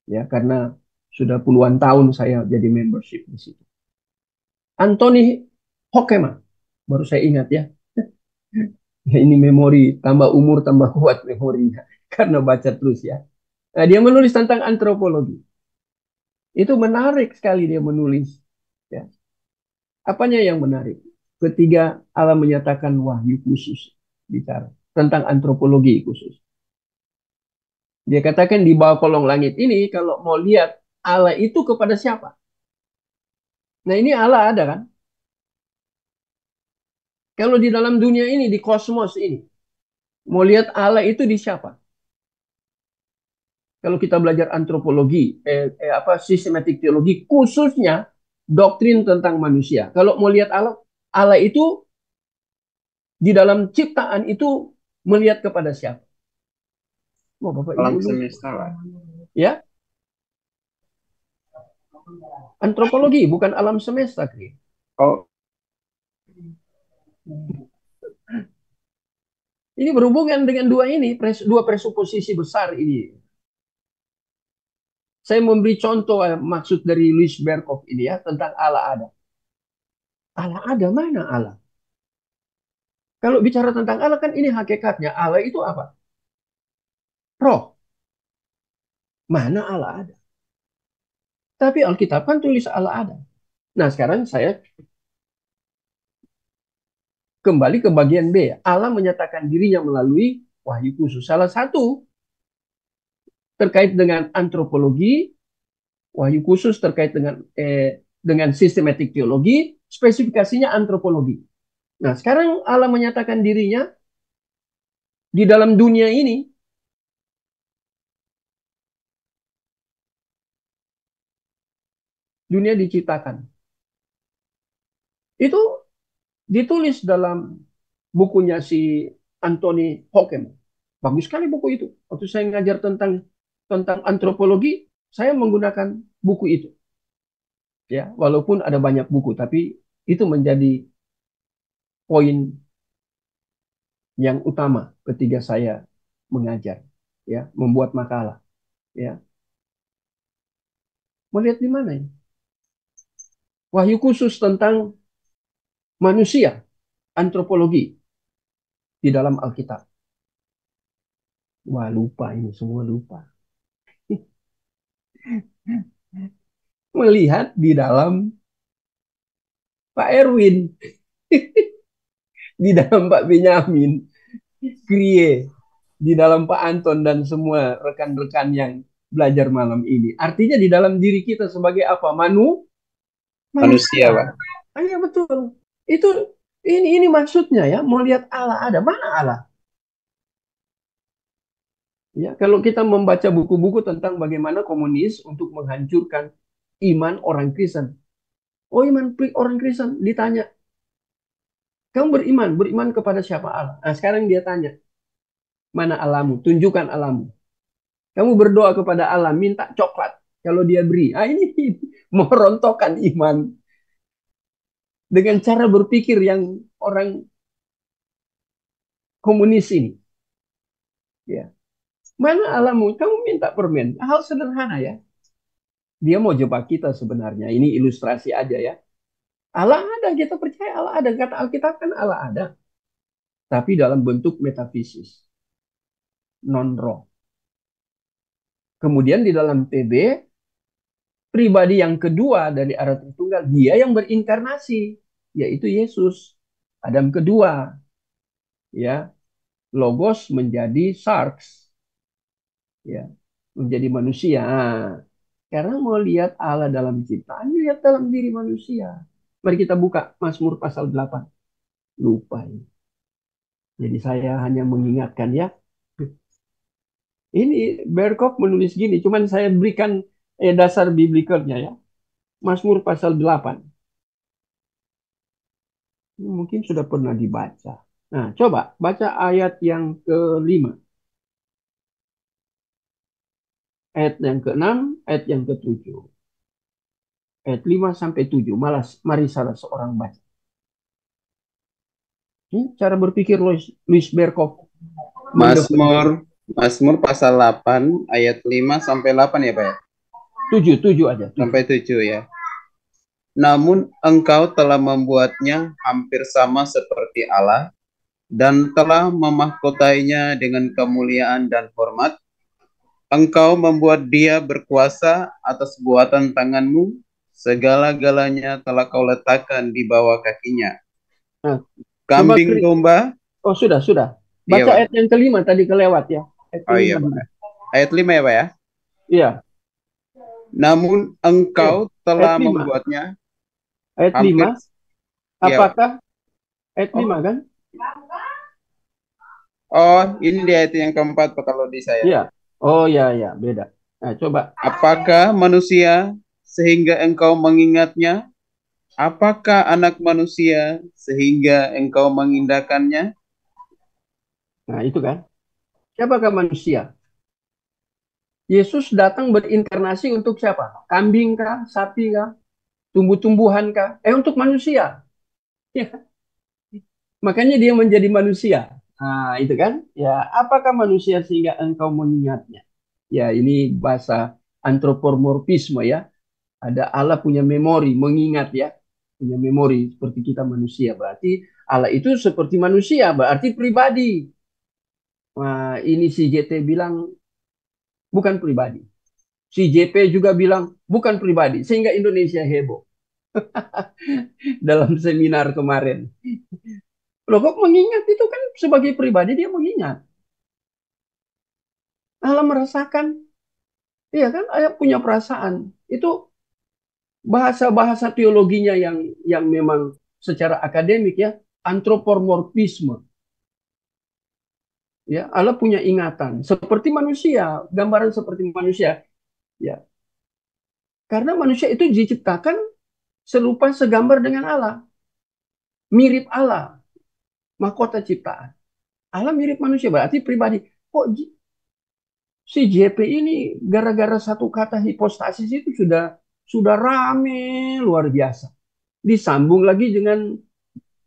Ya, karena sudah puluhan tahun saya jadi membership di situ. Anthony Hoekema, baru saya ingat ya. Ya ini memori, tambah umur tambah kuat memorinya karena baca terus ya. Nah, dia menulis tentang antropologi. Itu menarik sekali dia menulis. Ya. Apanya yang menarik? Ketiga, Allah menyatakan wahyu khusus bicara tentang antropologi khusus. Dia katakan di bawah kolong langit ini kalau mau lihat Allah itu kepada siapa? Nah ini Allah ada kan? Kalau di dalam dunia ini, di kosmos ini, mau lihat Allah itu di siapa? Kalau kita belajar antropologi, sistematik teologi, khususnya doktrin tentang manusia. Kalau mau lihat Allah, Allah itu di dalam ciptaan itu melihat kepada siapa? Oh, Bapak Alam Ibu, semesta lah. ya, antropologi bukan alam semesta, Kri. Oh, Ini berhubungan dengan dua ini, dua presuposisi besar ini. Saya memberi contoh maksud dari Louis Berkhof ini ya tentang Allah ada. Allah ada, mana Allah? Kalau bicara tentang Allah kan ini hakikatnya. Allah itu apa? Roh. Mana Allah ada? Tapi Alkitab kan tulis Allah ada. Nah sekarang saya kembali ke bagian B. Allah menyatakan dirinya melalui wahyu khusus. Salah satu terkait dengan antropologi, wahyu khusus terkait dengan sistematik teologi, spesifikasinya antropologi. Nah sekarang Allah menyatakan dirinya di dalam dunia ini dunia diciptakan. Itu ditulis dalam bukunya si Anthony Hockham. Bagus sekali buku itu. Waktu saya ngajar tentang antropologi, saya menggunakan buku itu. Ya, walaupun ada banyak buku, tapi itu menjadi poin yang utama ketika saya mengajar, ya, membuat makalah, ya. Melihat di mana ini? Wahyu khusus tentang manusia, antropologi di dalam Alkitab. Wah, lupa ini semua lupa. Melihat di dalam Pak Erwin, di dalam Pak Benyamin, Krie, di dalam Pak Anton dan semua rekan-rekan yang belajar malam ini. Artinya di dalam diri kita sebagai apa? Manusia, Manusia. Pak. Ah, iya betul. Itu ini maksudnya ya, mau lihat Allah ada. Mana Allah? Ya, kalau kita membaca buku-buku tentang bagaimana komunis untuk menghancurkan iman orang Kristen. Oh, orang Kristen ditanya, kamu beriman kepada siapa Allah? Nah, sekarang dia tanya, mana Allahmu? Tunjukkan Allahmu. Kamu berdoa kepada Allah, minta coklat. Kalau dia beri, ini merontokkan iman dengan cara berpikir yang orang komunis ini. Ya, mana Allahmu? Kamu minta permen. Hal sederhana ya. Dia mau jebak kita sebenarnya. Ini ilustrasi aja ya. Allah ada, kita percaya Allah ada. Kata Alkitab kan Allah ada. Tapi dalam bentuk metafisis, non-roh. Kemudian di dalam TB, pribadi yang kedua dari Allah Tritunggal, dia yang berinkarnasi, yaitu Yesus. Adam kedua, ya, Logos menjadi sarks, ya, menjadi manusia. Karena mau lihat Allah dalam ciptaan, lihat dalam diri manusia. Mari kita buka Mazmur pasal 8. Lupa ini. Jadi saya hanya mengingatkan ya. Ini Berkov menulis gini, cuman saya berikan dasar biblikalnya ya. Mazmur pasal 8. Mungkin sudah pernah dibaca. Nah, coba baca ayat yang kelima. Ayat yang ke-6, ayat yang ke-7. Ayat 5 sampai 7. Mari salah seorang baca. Ini cara berpikir Louis Berkov. Mazmur pasal 8 ayat 5 sampai 8 ya, Pak ya? 7 aja. 7. Sampai 7 ya. Namun engkau telah membuatnya hampir sama seperti Allah dan telah memahkotainya dengan kemuliaan dan hormat. Engkau membuat dia berkuasa atas buatan tanganmu, segala-galanya telah kau letakkan di bawah kakinya. Nah, Kambing domba. Oh, sudah. Iya, Baca Pak. ayat yang kelima tadi kelewat ya. Ayat Oh iya, kelima. Pak. Ayat 5 ya, Pak ya? Iya. Namun engkau telah ayat 5. membuatnya Ayat hampir. 5. Apakah ayat 5 Oh. kan? Oh, ini di ayat yang keempat Pak, kalau di saya. Iya. Oh ya, beda. Nah, coba. Apakah manusia sehingga engkau mengingatnya? Apakah anak manusia sehingga engkau mengindahkannya? Nah, itu kan. Siapakah manusia? Yesus datang berinkarnasi untuk siapa? Kambing kah? Sapi kah? Tumbuh-tumbuhan kah? Untuk manusia. Ya. Makanya dia menjadi manusia. Nah, itu kan. Ya, apakah manusia sehingga engkau mengingatnya? Ya, ini bahasa antropomorfisme ya. Ada Allah punya memori, mengingat ya. Punya memori seperti kita manusia. Berarti Allah itu seperti manusia, berarti pribadi. Nah, ini si JT bilang bukan pribadi. Si JP juga bilang bukan pribadi. Sehingga Indonesia heboh dalam seminar kemarin. Loh kok mengingat itu kan sebagai pribadi dia mengingat. Allah merasakan, iya kan, Allah punya perasaan. Itu bahasa-bahasa teologinya yang memang secara akademik ya, antropomorfisme. Ya, Allah punya ingatan seperti manusia, gambaran seperti manusia. Ya, Karena manusia itu diciptakan serupa segambar dengan Allah. Mirip Allah, mahkota ciptaan. Allah mirip manusia, berarti pribadi. Kok si JP ini gara-gara satu kata hipostasis itu sudah rame luar biasa. Disambung lagi dengan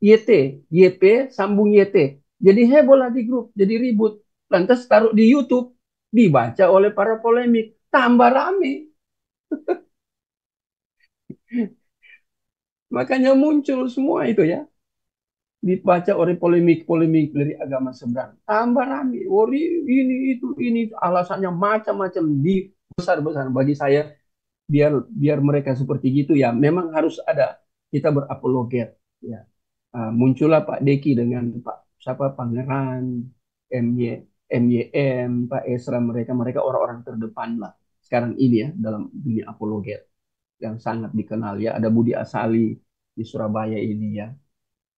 YT, YP sambung YT. Jadi heboh lah di grup, jadi ribut. Lantas taruh di YouTube, dibaca oleh para polemik, tambah rame. Makanya muncul semua itu ya. Dibaca oleh polemik-polemik dari agama seberang. Tambah rame. Oh, ini, itu, ini. Alasannya macam-macam. Di besar-besar. Bagi saya, biar mereka seperti gitu ya. Memang harus ada. Kita berapologet. Ya. Muncullah Pak Deki dengan Pak siapa Pangeran, MYM, Pak Esra, mereka orang-orang terdepan lah sekarang ini ya dalam dunia apologet yang sangat dikenal ya. Ada Budi Asali di Surabaya ini ya.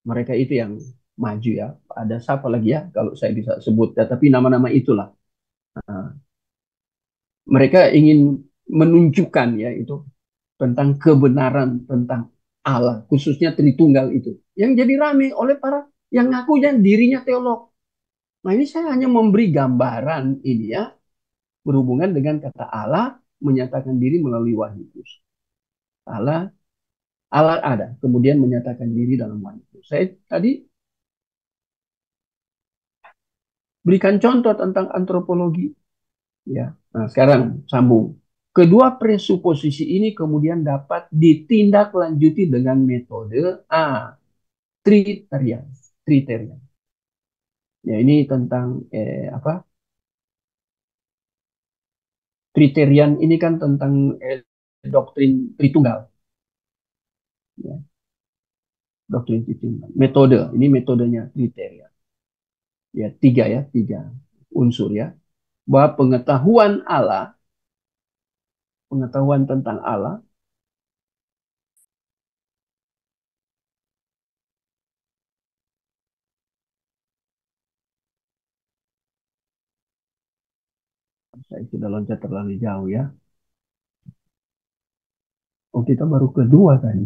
Mereka itu yang maju ya. Ada siapa lagi ya kalau saya bisa sebut ya, tapi nama-nama itulah. Mereka ingin menunjukkan ya itu tentang kebenaran tentang Allah, khususnya Tritunggal itu. Yang jadi rame oleh para yang ngakunya dirinya teolog. Nah ini saya hanya memberi gambaran ini ya, berhubungan dengan kata Allah menyatakan diri melalui wahyu khusus. Allah, Allah ada, kemudian menyatakan diri dalam wahyu khusus. Saya tadi berikan contoh tentang antropologi. Ya, nah sekarang sambung. Kedua presuposisi ini kemudian dapat ditindaklanjuti dengan metode Triterian. Triterian. Ya ini tentang apa? Triterian ini kan tentang doktrin Tritunggal. Ya, doktrin Tritunggal. Metode, ini metodenya Triterian. Ya tiga unsur ya. Bahwa pengetahuan tentang Allah saya sudah loncat terlalu jauh ya. Oh kita baru kedua tadi.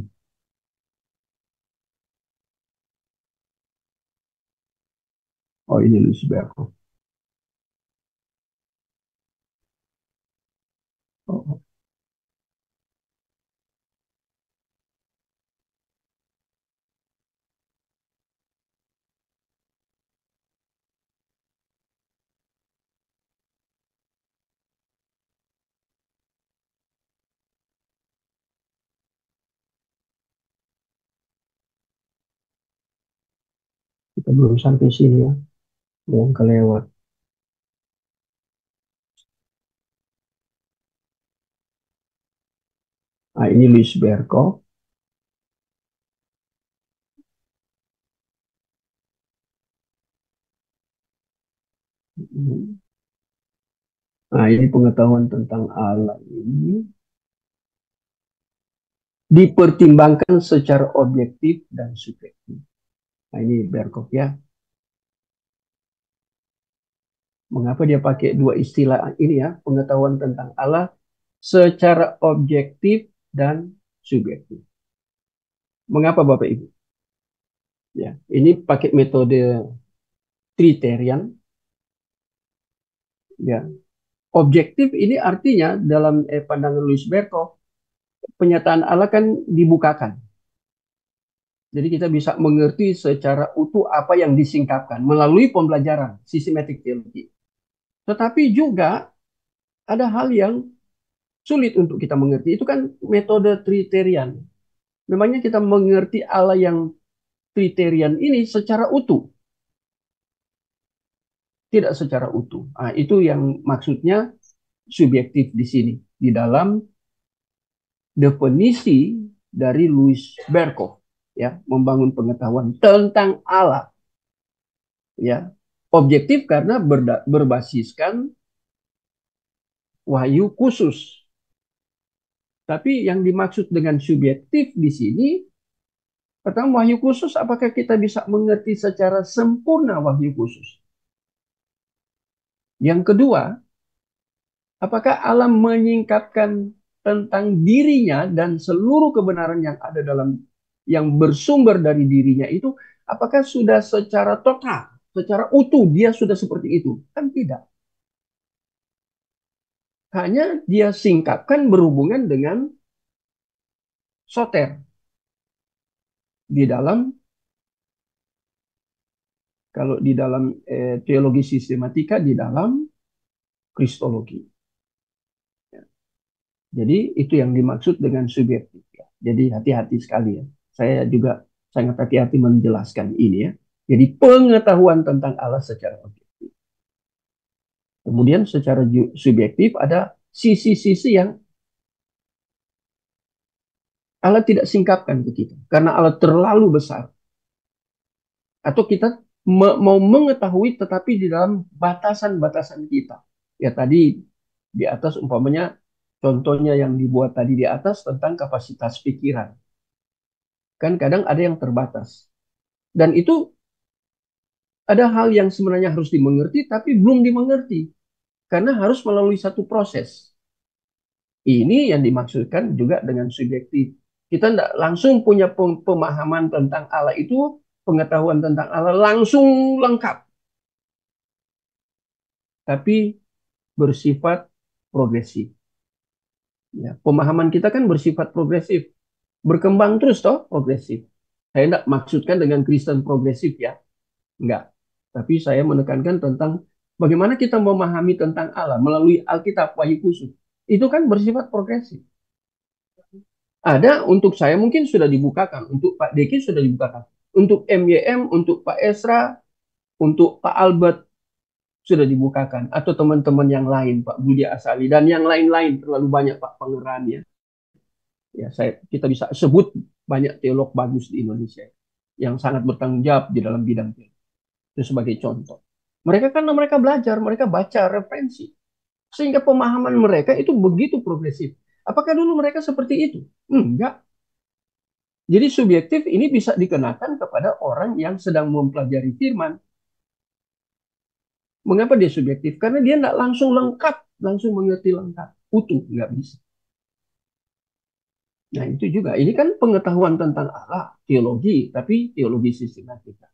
Oh ini Luis Berko. Oh, kita belum sampai sini ya. Belum kelewat. Nah ini Luis Berko. Nah ini pengetahuan tentang Allah ini dipertimbangkan secara objektif dan subjektif. Nah ini Berkov ya. Mengapa dia pakai dua istilah ini ya, pengetahuan tentang Allah secara objektif dan subjektif. Mengapa Bapak Ibu? Ya, ini pakai metode Triterian. Ya, objektif ini artinya dalam pandangan Louis Berkov, penyataan Allah kan dibukakan. Jadi kita bisa mengerti secara utuh apa yang disingkapkan melalui pembelajaran sistematik teologi. Tetapi juga ada hal yang sulit untuk kita mengerti. Itu kan metode Triterian. Memangnya kita mengerti Allah yang Triterian ini secara utuh. Tidak secara utuh. Nah, itu yang maksudnya subjektif di sini. Di dalam definisi dari Louis Berkov. Ya, membangun pengetahuan tentang Allah. Ya, objektif karena berbasiskan wahyu khusus. Tapi yang dimaksud dengan subjektif di sini, pertama wahyu khusus, apakah kita bisa mengerti secara sempurna wahyu khusus? Yang kedua, apakah Allah menyingkapkan tentang dirinya dan seluruh kebenaran yang ada dalam yang bersumber dari dirinya itu, apakah sudah secara total, secara utuh dia sudah seperti itu? Kan tidak. Hanya dia singkapkan berhubungan dengan soter di dalam, kalau di dalam teologi sistematika, di dalam kristologi. Jadi itu yang dimaksud dengan subjektif ya. Jadi hati-hati sekali ya. Saya juga sangat hati-hati menjelaskan ini ya. Jadi pengetahuan tentang Allah secara objektif. Kemudian secara subjektif ada sisi-sisi yang Allah tidak singkapkan ke kita. Karena Allah terlalu besar. Atau kita mau mengetahui tetapi di dalam batasan-batasan kita. Ya tadi di atas umpamanya contohnya yang dibuat tadi di atas tentang kapasitas pikiran. Kan kadang ada yang terbatas. Dan itu ada hal yang sebenarnya harus dimengerti tapi belum dimengerti. Karena harus melalui satu proses. Ini yang dimaksudkan juga dengan subjektif. Kita tidak langsung punya pemahaman tentang Allah itu, pengetahuan tentang Allah langsung lengkap. Tapi bersifat progresif. Ya, pemahaman kita kan bersifat progresif. Berkembang terus toh progresif. Saya tidak maksudkan dengan Kristen progresif ya. Enggak. Tapi saya menekankan tentang bagaimana kita memahami tentang Allah melalui Alkitab Wahyu Khusus. Itu kan bersifat progresif. Ada untuk saya mungkin sudah dibukakan, untuk Pak Deki sudah dibukakan. Untuk MYM, untuk Pak Esra, untuk Pak Albert sudah dibukakan. Atau teman-teman yang lain, Pak Budi Asali, dan yang lain-lain, terlalu banyak Pak Pangeran ya. Ya, kita bisa sebut banyak teolog bagus di Indonesia yang sangat bertanggung jawab di dalam bidang teologi. Itu sebagai contoh. Mereka karena mereka belajar, mereka baca referensi. Sehingga pemahaman mereka itu begitu progresif. Apakah dulu mereka seperti itu? Enggak. Jadi subjektif ini bisa dikenakan kepada orang yang sedang mempelajari firman. Mengapa dia subjektif? Karena dia tidak langsung lengkap, langsung mengerti lengkap, utuh, nggak bisa. Nah itu juga, ini kan pengetahuan tentang Allah, teologi, tapi teologi sistematika.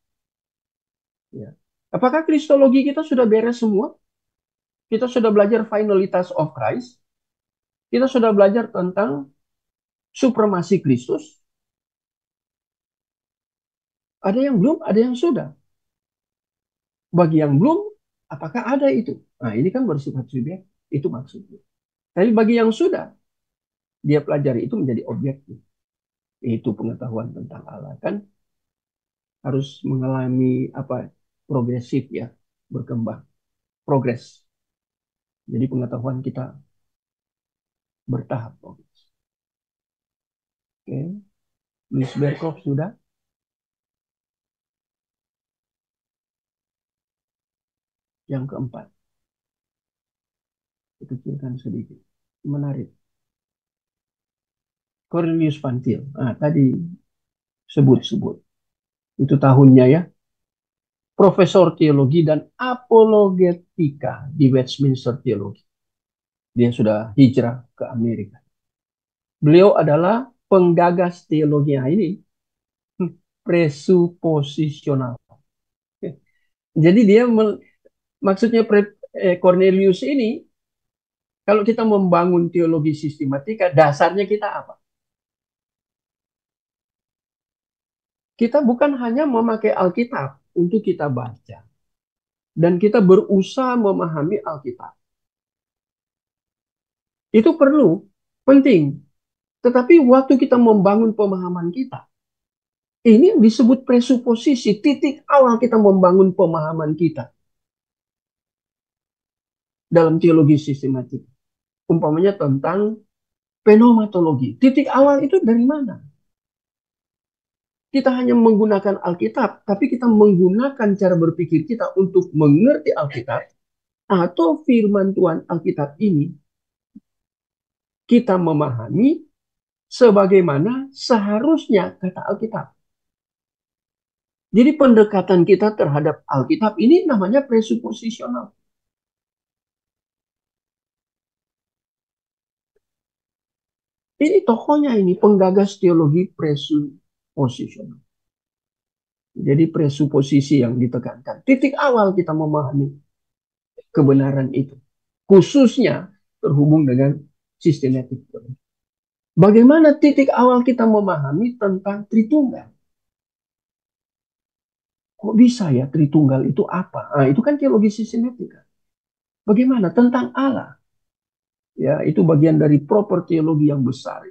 Ya. Apakah kristologi kita sudah beres semua? Kita sudah belajar finalitas of Christ? Kita sudah belajar tentang supremasi Kristus? Ada yang belum, ada yang sudah. Bagi yang belum, apakah ada itu? Nah ini kan bersifat subjektif, itu maksudnya. Tapi bagi yang sudah, dia pelajari itu menjadi objektif. Itu pengetahuan tentang Allah kan harus mengalami apa progresif ya, berkembang, progres. Jadi pengetahuan kita bertahap progres. Oke, Luis Berkov sudah. Yang keempat, kecilkan sedikit, menarik. Cornelius Van Til. Nah, tadi sebut-sebut. Itu tahunnya ya. Profesor teologi dan apologetika di Westminster Theology. Dia sudah hijrah ke Amerika. Beliau adalah penggagas teologinya ini presuposisional. Jadi dia maksudnya Cornelius ini kalau kita membangun teologi sistematika dasarnya kita apa? Kita bukan hanya memakai Alkitab untuk kita baca dan kita berusaha memahami Alkitab. Itu perlu, penting. Tetapi waktu kita membangun pemahaman kita, ini disebut presuposisi, titik awal kita membangun pemahaman kita dalam teologi sistematik. Umpamanya tentang pneumatologi. Titik awal itu dari mana? Kita hanya menggunakan Alkitab, tapi kita menggunakan cara berpikir kita untuk mengerti Alkitab, atau firman Tuhan Alkitab ini kita memahami sebagaimana seharusnya kata Alkitab. Jadi pendekatan kita terhadap Alkitab ini namanya presuposisional. Ini tokohnya ini penggagas teologi presuposisional. Jadi presuposisi yang ditekankan. Titik awal kita memahami kebenaran itu. Khususnya terhubung dengan sistematik. Bagaimana titik awal kita memahami tentang Tritunggal? Kok bisa ya Tritunggal itu apa? Nah, itu kan teologi sistematika. Bagaimana tentang Allah? Ya, itu bagian dari proper teologi yang besar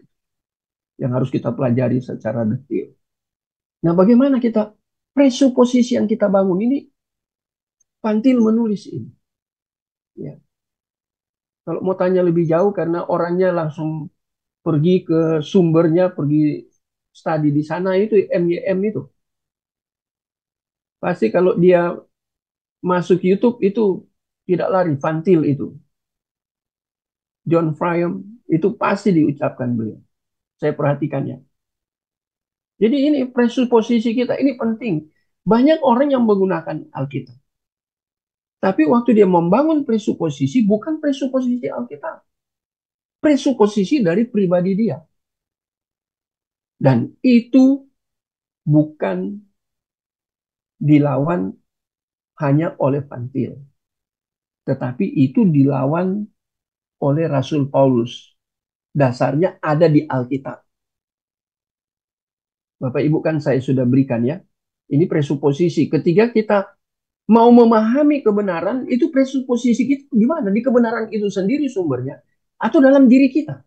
yang harus kita pelajari secara detail. Nah, bagaimana kita presuposisi yang kita bangun ini? Pantil menulis ini. Ya. Kalau mau tanya lebih jauh karena orangnya langsung pergi ke sumbernya, pergi studi di sana itu MYM itu. Pasti kalau dia masuk YouTube itu tidak lari, Pantil itu. John Frame itu pasti diucapkan beliau. Saya perhatikannya. Jadi ini presuposisi kita ini penting. Banyak orang yang menggunakan Alkitab. Tapi waktu dia membangun presuposisi, bukan presuposisi Alkitab. Presuposisi dari pribadi dia. Dan itu bukan dilawan hanya oleh Pantil. Tetapi itu dilawan oleh Rasul Paulus. Dasarnya ada di Alkitab. Bapak Ibu kan saya sudah berikan ya. Ini presuposisi. Ketika kita mau memahami kebenaran, itu presuposisi kita di mana? Di kebenaran itu sendiri sumbernya. Atau dalam diri kita.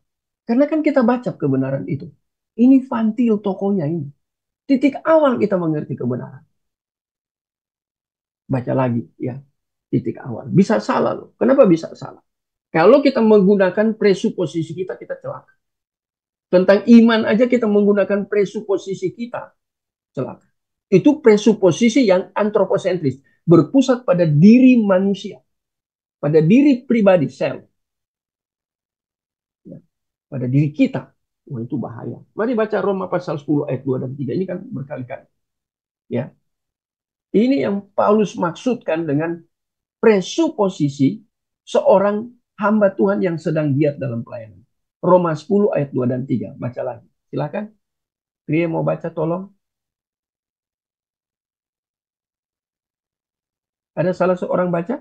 Karena kan kita baca kebenaran itu. Ini Pantil tokohnya ini. Titik awal kita mengerti kebenaran. Baca lagi ya. Titik awal. Bisa salah loh. Kenapa bisa salah? Kalau kita menggunakan presuposisi kita, kita celaka. Tentang iman aja kita menggunakan presuposisi kita, celaka. Itu presuposisi yang antroposentris. Berpusat pada diri manusia. Pada diri pribadi, self. Ya. Pada diri kita. Wah, itu bahaya. Mari baca Roma pasal 10 ayat 2 dan 3. Ini kan berkali-kali. Ya. Ini yang Paulus maksudkan dengan presuposisi seorang hamba Tuhan yang sedang giat dalam pelayanan. Roma 10 ayat 2 dan 3. Baca lagi. Silakan. Dia mau baca tolong. Ada salah seorang baca?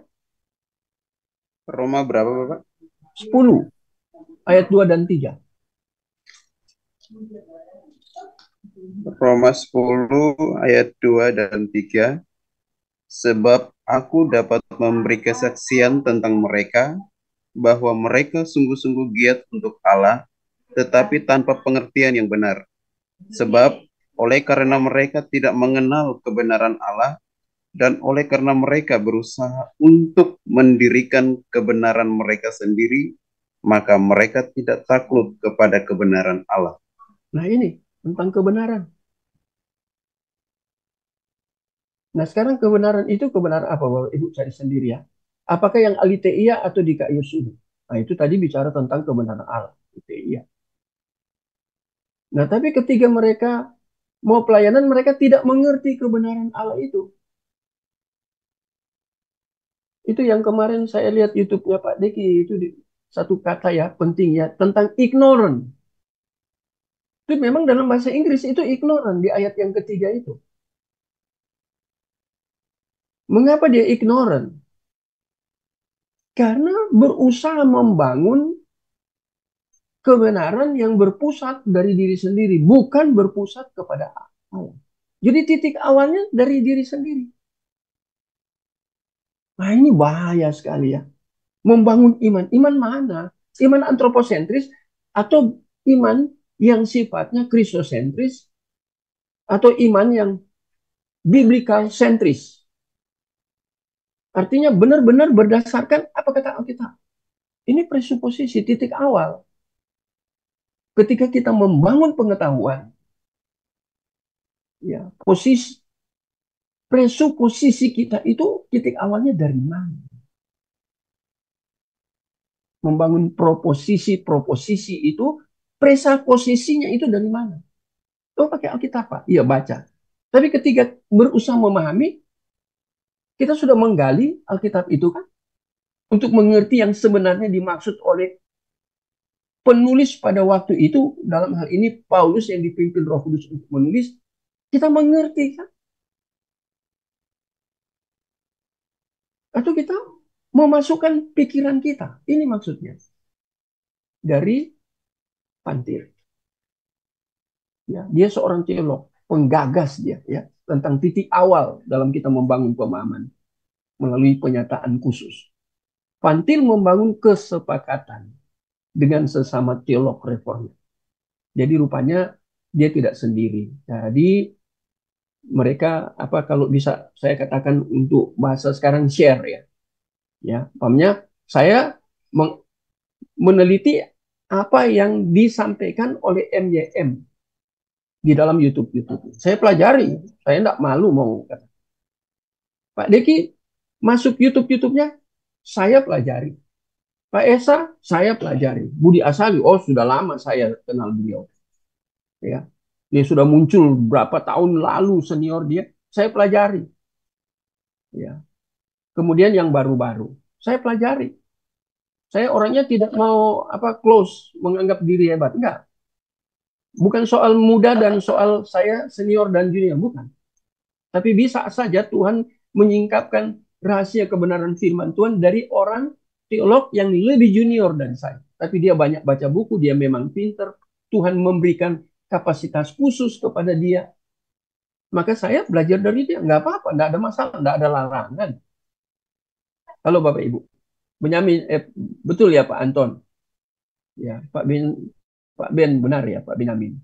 Roma berapa, Bapak? 10 ayat 2 dan 3. Roma 10 ayat 2 dan 3. Sebab aku dapat memberi kesaksian tentang mereka bahwa mereka sungguh-sungguh giat untuk Allah, tetapi tanpa pengertian yang benar. Sebab oleh karena mereka tidak mengenal kebenaran Allah, dan oleh karena mereka berusaha untuk mendirikan kebenaran mereka sendiri, maka mereka tidak takluk kepada kebenaran Allah. Nah ini tentang kebenaran. Nah sekarang kebenaran itu kebenaran apa Bapak Ibu cari sendiri ya. Apakah yang aliteia atau dikaiosune? Nah itu tadi bicara tentang kebenaran Allah. Aliteia. Nah tapi ketika mereka mau pelayanan mereka tidak mengerti kebenaran Allah itu. Itu yang kemarin saya lihat YouTube-nya Pak Deki itu satu kata ya penting ya tentang ignorant. Itu memang dalam bahasa Inggris itu ignorant di ayat yang ketiga itu. Mengapa dia ignorant? Karena berusaha membangun kebenaran yang berpusat dari diri sendiri, bukan berpusat kepada Allah. Jadi titik awalnya dari diri sendiri. Nah ini bahaya sekali ya. Membangun iman. Iman mana? Iman antroposentris atau iman yang sifatnya kristosentris atau iman yang biblical sentris. Artinya benar-benar berdasarkan apa kata Alkitab. Ini presuposisi titik awal. Ketika kita membangun pengetahuan, ya posisi presuposisi kita itu titik awalnya dari mana? Membangun proposisi itu presuposisinya itu dari mana? Oh pakai Alkitab Pak? Iya baca. Tapi ketika berusaha memahami, kita sudah menggali Alkitab itu kan untuk mengerti yang sebenarnya dimaksud oleh penulis pada waktu itu, dalam hal ini Paulus yang dipimpin Roh Kudus untuk menulis, kita mengerti kan? Atau kita memasukkan pikiran kita. Ini maksudnya. Dari Pantil. Ya, dia seorang teolog, penggagas dia ya tentang titik awal dalam kita membangun pemahaman melalui penyataan khusus. Pantil membangun kesepakatan dengan sesama teolog reformer. Jadi rupanya dia tidak sendiri. Jadi mereka kalau bisa saya katakan untuk bahasa sekarang share ya. Ya, pahamnya saya meneliti apa yang disampaikan oleh MYM di dalam YouTube. Saya pelajari, saya tidak malu mau kata. Pak Deki masuk YouTube-nya, saya pelajari. Pak Esa, saya pelajari. Budi Asali, oh sudah lama saya kenal beliau. Ya, dia sudah muncul berapa tahun lalu senior dia, saya pelajari. Ya, kemudian yang baru-baru, saya pelajari. Saya orangnya tidak mau close, menganggap diri hebat, enggak. Bukan soal muda dan soal saya senior dan junior, bukan. Tapi bisa saja Tuhan menyingkapkan rahasia kebenaran firman Tuhan dari orang teolog yang lebih junior dari saya. Tapi dia banyak baca buku, dia memang pinter. Tuhan memberikan kapasitas khusus kepada dia. Maka saya belajar dari dia. Nggak apa-apa, nggak ada masalah, nggak ada larangan. Halo Bapak Ibu. Benyamin, betul ya Pak Anton? Ya, Pak Ben benar ya Pak Benyamin.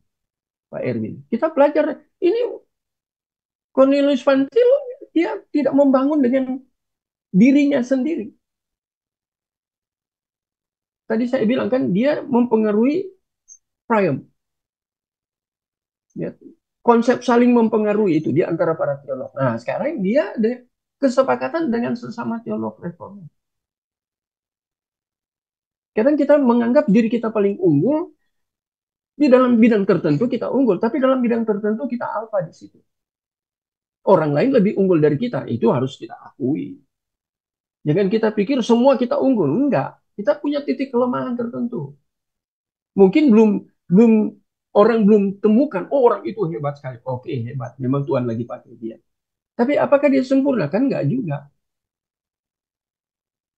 Pak Erwin. Kita belajar ini Cornelius Van Til, dia tidak membangun dengan dirinya sendiri. Tadi saya bilang kan dia mempengaruhi Priam. Ya, konsep saling mempengaruhi itu di antara para teolog. Nah, sekarang dia ada kesepakatan dengan sesama teolog reformer. Kadang kita menganggap diri kita paling unggul, di dalam bidang tertentu kita unggul, tapi dalam bidang tertentu kita alfa di situ. Orang lain lebih unggul dari kita, itu harus kita akui. Jangan kita pikir semua kita unggul, enggak. Kita punya titik kelemahan tertentu. Mungkin belum orang belum temukan, oh orang itu hebat sekali. Oke, hebat. Memang Tuhan lagi pakai dia. Tapi apakah dia sempurna? Kan enggak juga.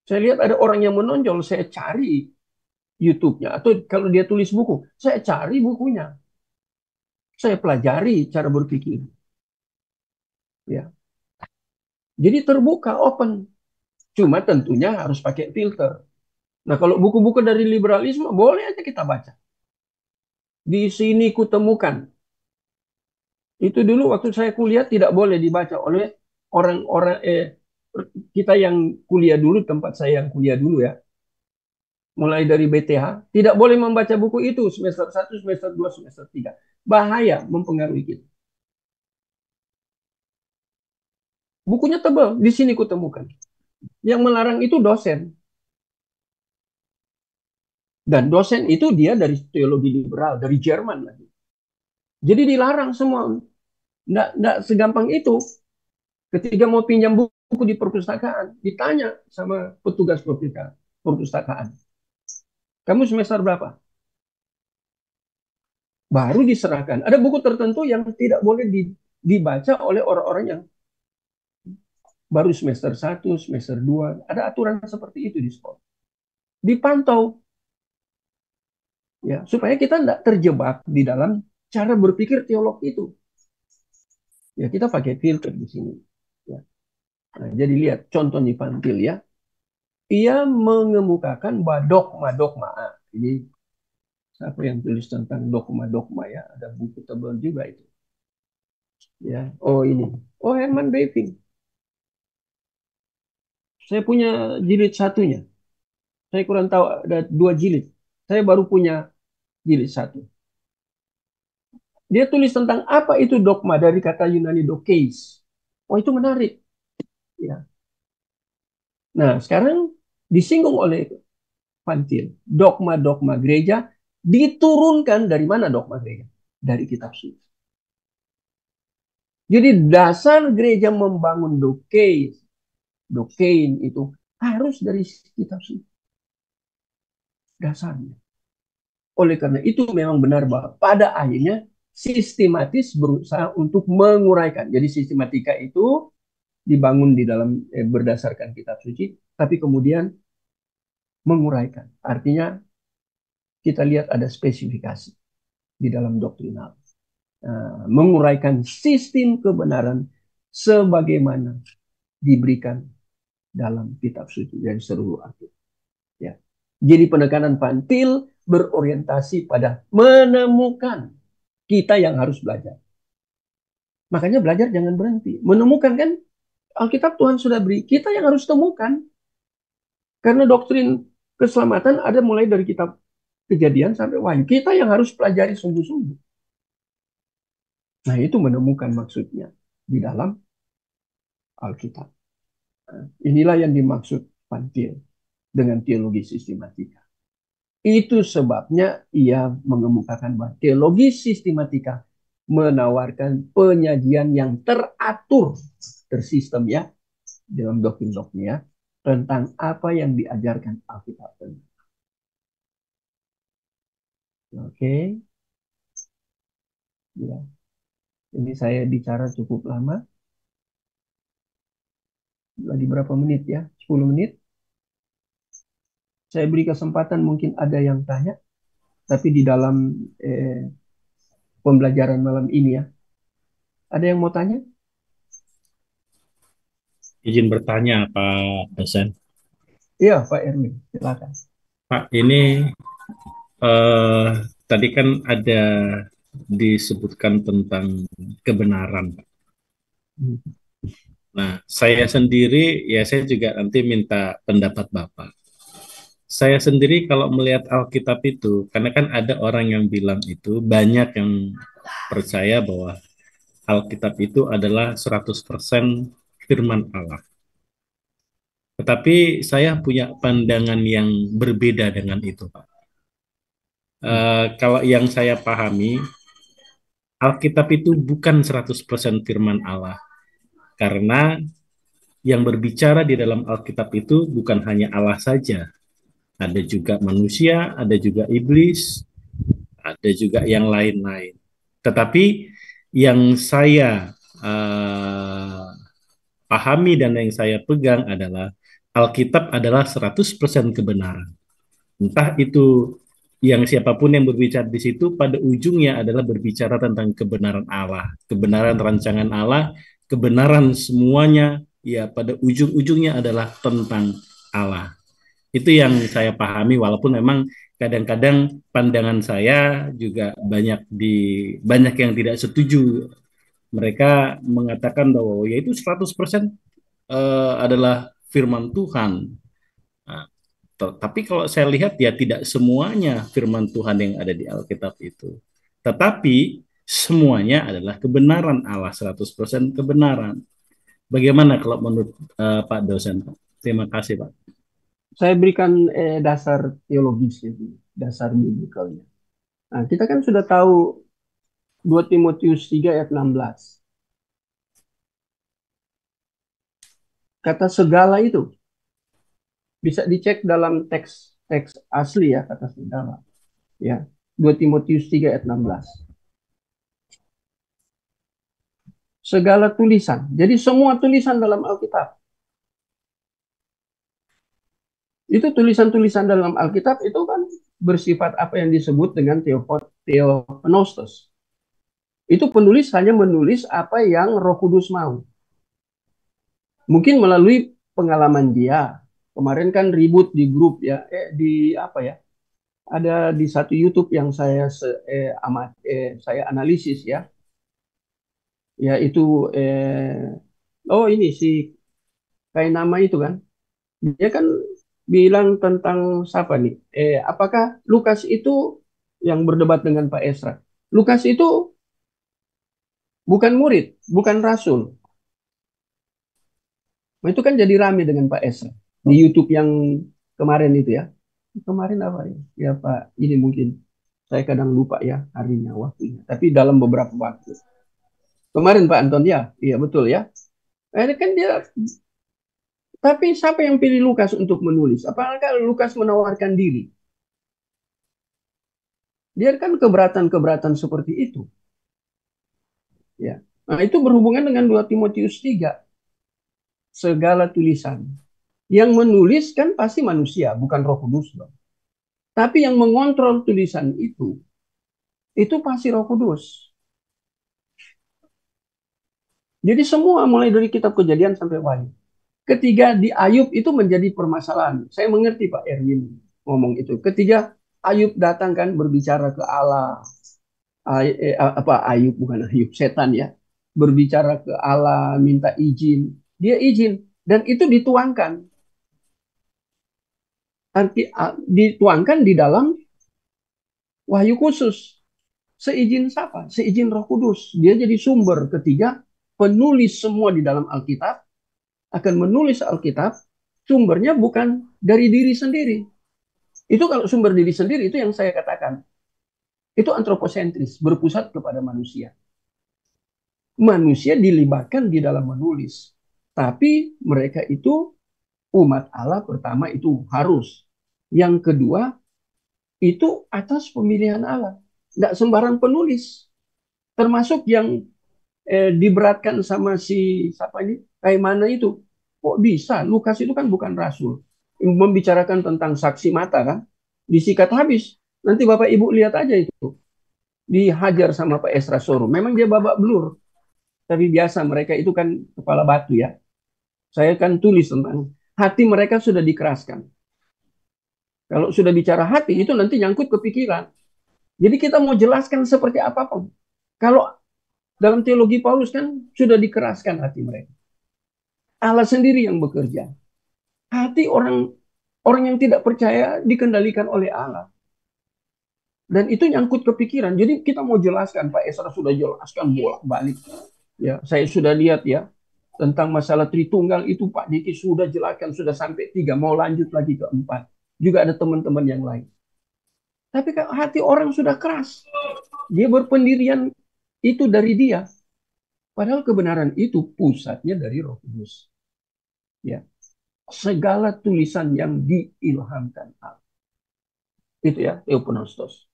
Saya lihat ada orang yang menonjol, saya cari YouTube-nya. Atau kalau dia tulis buku, saya cari bukunya. Saya pelajari cara berpikir. Ya. Jadi terbuka, open. Cuma tentunya harus pakai filter. Nah, kalau buku-buku dari liberalisme, boleh aja kita baca. Di sini kutemukan. Itu dulu waktu saya kuliah tidak boleh dibaca oleh orang-orang kita yang kuliah dulu, tempat saya yang kuliah dulu ya. Mulai dari BTH, tidak boleh membaca buku itu semester 1, semester 2, semester 3. Bahaya mempengaruhi kita. Bukunya tebal, di sini kutemukan. Yang melarang itu dosen. Dan dosen itu dia dari teologi liberal, dari Jerman lagi. Jadi dilarang semua. Nggak segampang itu. Ketika mau pinjam buku di perpustakaan, ditanya sama petugas perpustakaan. Kamu semester berapa? Baru diserahkan. Ada buku tertentu yang tidak boleh dibaca oleh orang-orang yang baru semester 1, semester 2. Ada aturan seperti itu di sekolah. Dipantau. Ya, supaya kita tidak terjebak di dalam cara berpikir teolog itu. Ya, kita pakai filter di sini. Ya. Nah, jadi lihat contoh Pantil ya. Ia mengemukakan bahwa dogma-dogma. Ini siapa yang tulis tentang dogma-dogma ya? Ada buku tebal juga itu. Ya, oh ini. Oh, Herman Bavinck. Saya punya jilid satunya. Saya kurang tahu ada 2 jilid. Saya baru punya jilid 1. Dia tulis tentang apa itu dogma dari kata Yunani dokes. Oh, itu menarik. Ya. Nah, sekarang disinggung oleh Pantil. Dogma-dogma gereja diturunkan dari mana dogma gereja? Dari kitab suci. Jadi dasar gereja membangun dokein itu harus dari kitab suci. Dasarnya. Oleh karena itu memang benar bahwa pada akhirnya sistematis berusaha untuk menguraikan. Jadi sistematika itu dibangun di dalam berdasarkan kitab suci, tapi kemudian menguraikan. Artinya kita lihat ada spesifikasi di dalam doktrinal. Menguraikan sistem kebenaran sebagaimana diberikan dalam kitab suci dari seluruh Alkitab. Ya. Jadi penekanan Pantil berorientasi pada menemukan, kita yang harus belajar. Makanya belajar jangan berhenti. Menemukan kan Alkitab Tuhan sudah beri, kita yang harus temukan. Karena doktrin keselamatan ada mulai dari kitab Kejadian sampai Wahyu. Kita yang harus pelajari sungguh-sungguh. Nah, itu menemukan maksudnya di dalam Alkitab. Inilah yang dimaksud Pantil dengan teologi sistematika. Itu sebabnya ia mengemukakan bahwa teologi sistematika menawarkan penyajian yang teratur, tersistem ya, dalam doktrin-doktrin ya, tentang apa yang diajarkan Alkitab. Oke, ya. Ini saya bicara cukup lama. Lagi berapa menit ya? 10 menit. Saya beri kesempatan mungkin ada yang tanya, tapi di dalam pembelajaran malam ini ya. Ada yang mau tanya? Izin bertanya, Pak dosen. Iya, Pak Erwin, silakan. Pak, ini eh, tadi kan ada disebutkan tentang kebenaran. Hmm. Nah, saya sendiri, ya saya juga nanti minta pendapat Bapak. Saya sendiri kalau melihat Alkitab itu, karena kan ada orang yang bilang itu, banyak yang percaya bahwa Alkitab itu adalah 100% firman Allah. Tetapi saya punya pandangan yang berbeda dengan itu, Pak. Kalau yang saya pahami, Alkitab itu bukan 100% firman Allah. Karena yang berbicara di dalam Alkitab itu bukan hanya Allah saja. Ada juga manusia, ada juga iblis, ada juga yang lain-lain. Tetapi yang saya pahami dan yang saya pegang adalah Alkitab adalah 100% kebenaran. Entah itu yang siapapun yang berbicara di situ pada ujungnya adalah berbicara tentang kebenaran Allah, kebenaran rancangan Allah, kebenaran semuanya ya pada ujung-ujungnya adalah tentang Allah. Itu yang saya pahami walaupun memang kadang-kadang pandangan saya juga banyak yang tidak setuju. Mereka mengatakan bahwa ya itu 100% adalah firman Tuhan. Nah, tapi kalau saya lihat ya tidak semuanya firman Tuhan yang ada di Alkitab itu. Tetapi semuanya adalah kebenaran Allah, 100% kebenaran. Bagaimana kalau menurut Pak dosen? Terima kasih, Pak. Saya berikan dasar teologis itu, dasar biblikalnya. Nah, kita kan sudah tahu 2 Timotius 3 ayat 16. Kata segala itu bisa dicek dalam teks teks asli ya, kata segala. Ya. 2 Timotius 3 ayat 16. Segala tulisan. Jadi semua tulisan dalam Alkitab. Itu tulisan-tulisan dalam Alkitab itu kan bersifat apa yang disebut dengan theopneustos. Itu penulis hanya menulis apa yang Roh Kudus mau. Mungkin melalui pengalaman dia. Kemarin kan ribut di grup ya, di apa ya? Ada di satu YouTube yang saya analisis ya, yaitu oh ini si kayak nama itu kan, dia kan bilang tentang siapa nih? Apakah Lukas itu yang berdebat dengan Pak Esra? Lukas itu bukan murid, bukan rasul. Nah, itu kan jadi rame dengan Pak Esra di YouTube yang kemarin itu ya. Kemarin apa ya? Ya Pak, ini mungkin saya kadang lupa ya harinya, waktunya. Tapi dalam beberapa waktu. Kemarin Pak Anton ya, iya betul ya. Ini kan dia, tapi siapa yang pilih Lukas untuk menulis? Apakah Lukas menawarkan diri? Dia kan keberatan-keberatan seperti itu. Ya. Nah, itu berhubungan dengan 2 Timotius 3. Segala tulisan. Yang menulis kan pasti manusia, bukan Roh Kudus dong. Tapi yang mengontrol tulisan itu pasti Roh Kudus. Jadi semua mulai dari kitab Kejadian sampai Wahyu. Ketika di Ayub itu menjadi permasalahan. Saya mengerti Pak Erwin ngomong itu. Ketika Ayub datang kan berbicara ke Allah. Ayub bukan Ayub, setan ya. Berbicara ke Allah, minta izin. Dia izin. Dan itu dituangkan. Dituangkan di dalam wahyu khusus. Seizin siapa? Seizin Roh Kudus. Dia jadi sumber. Ketiga, penulis semua di dalam Alkitab akan menulis Alkitab, sumbernya bukan dari diri sendiri. Itu kalau sumber diri sendiri, itu yang saya katakan. Itu antroposentris, berpusat kepada manusia. Manusia dilibatkan di dalam menulis. Tapi mereka itu umat Allah pertama itu harus. Yang kedua, itu atas pemilihan Allah. Tidak sembarang penulis. Termasuk yang diberatkan sama si siapa ini? Kayak mana itu? Kok bisa? Lukas itu kan bukan rasul. Membicarakan tentang saksi mata kan? Disikat habis. Nanti Bapak Ibu lihat aja itu. Dihajar sama Pak Esra Soro. Memang dia babak belur. Tapi biasa mereka itu kan kepala batu ya. Saya kan tulis tentang hati mereka sudah dikeraskan. Kalau sudah bicara hati itu nanti nyangkut ke pikiran. Jadi kita mau jelaskan seperti apapun. Kalau dalam teologi Paulus kan sudah dikeraskan hati mereka. Allah sendiri yang bekerja. Hati orang yang tidak percaya dikendalikan oleh Allah. Dan itu nyangkut ke pikiran. Jadi kita mau jelaskan, Pak Esra sudah jelaskan bolak-balik. Ya, saya sudah lihat ya tentang masalah Tritunggal itu Pak Diki sudah jelaskan sudah sampai 3, mau lanjut lagi ke 4. Juga ada teman-teman yang lain. Tapi kalau hati orang sudah keras, dia berpendirian itu dari dia. Padahal kebenaran itu pusatnya dari Roh Kudus. Ya, segala tulisan yang diilhamkan Allah. Itu ya, Theopneustos.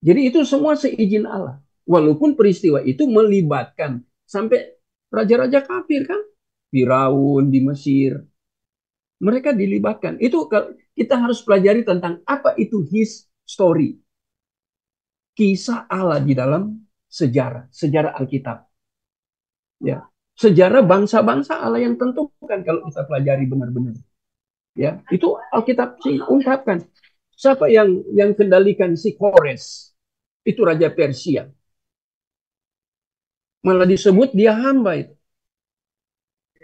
Jadi itu semua seizin Allah. Walaupun peristiwa itu melibatkan sampai raja-raja kafir kan. Firaun di Mesir. Mereka dilibatkan. Itu kita harus pelajari tentang apa itu his story. Kisah Allah di dalam sejarah. Sejarah Alkitab. Ya. Sejarah bangsa-bangsa Allah yang tentukan kalau kita pelajari benar-benar. Ya, itu Alkitab sih ungkapkan. Siapa yang kendalikan si Kores? Itu Raja Persia. Malah disebut dia hamba itu.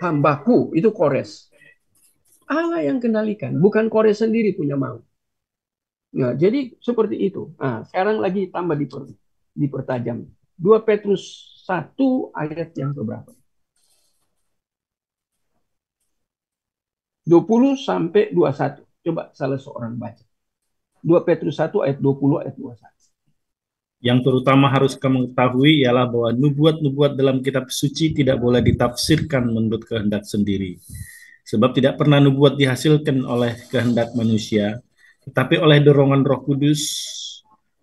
Hambaku itu Kores. Allah yang kendalikan, bukan Kores sendiri punya mau. Nah, jadi seperti itu. Nah, sekarang lagi tambah dipertajam. 2 Petrus 1 ayat yang keberapa? 20 sampai 21. Coba salah seorang baca. 2 Petrus 1 ayat 20 ayat 21. Yang terutama harus kamu ketahui ialah bahwa nubuat-nubuat dalam kitab suci tidak boleh ditafsirkan menurut kehendak sendiri. Sebab tidak pernah nubuat dihasilkan oleh kehendak manusia, tetapi oleh dorongan Roh Kudus,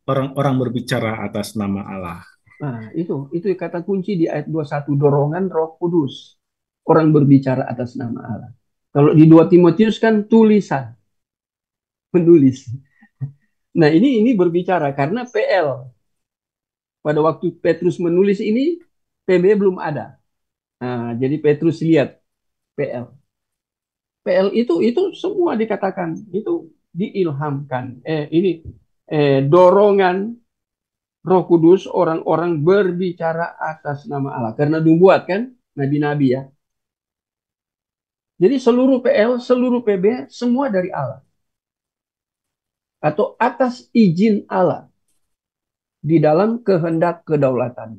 orang-orang berbicara atas nama Allah. Nah, itu kata kunci di ayat 21, dorongan Roh Kudus. Orang berbicara atas nama Allah. Kalau di 2 Timotius kan tulisan, penulis. Nah, ini berbicara karena PL. Pada waktu Petrus menulis ini, PB belum ada. Nah, jadi Petrus lihat PL. PL itu semua dikatakan, itu diilhamkan. Dorongan Roh Kudus, orang-orang berbicara atas nama Allah. Karena dibuat kan, nabi-nabi ya. Jadi seluruh PL, seluruh PB, semua dari Allah. Atau atas izin Allah. Di dalam kehendak kedaulatan.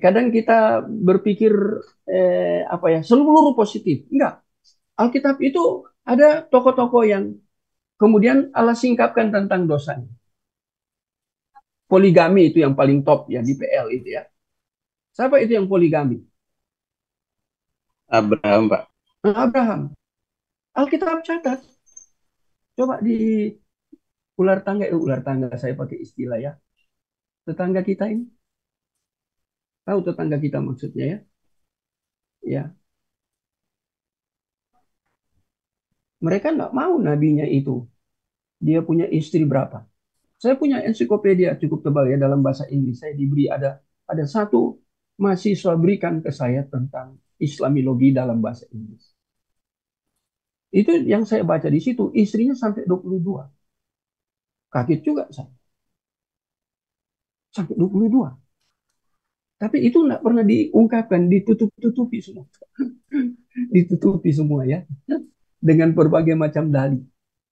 Kadang kita berpikir seluruh positif. Enggak. Alkitab itu ada tokoh-tokoh yang kemudian Allah singkapkan tentang dosanya. Poligami itu yang paling top ya di PL itu ya. Siapa itu yang poligami? Abraham, Pak. Abraham. Alkitab catat. Coba Ular tangga saya pakai istilah ya. Tetangga kita ini, tahu tetangga kita maksudnya ya? Ya, mereka nggak mau nabinya itu. Dia punya istri berapa? Saya punya ensiklopedia cukup tebal ya dalam bahasa Inggris. Saya diberi ada satu mahasiswa berikan ke saya tentang Islamilogi dalam bahasa Inggris. Itu yang saya baca di situ, istrinya sampai 22. Kaget juga saya. Sampai 22. Tapi itu nggak pernah diungkapkan, ditutup-tutupi semua. Ditutupi semua ya. Dengan berbagai macam dalih.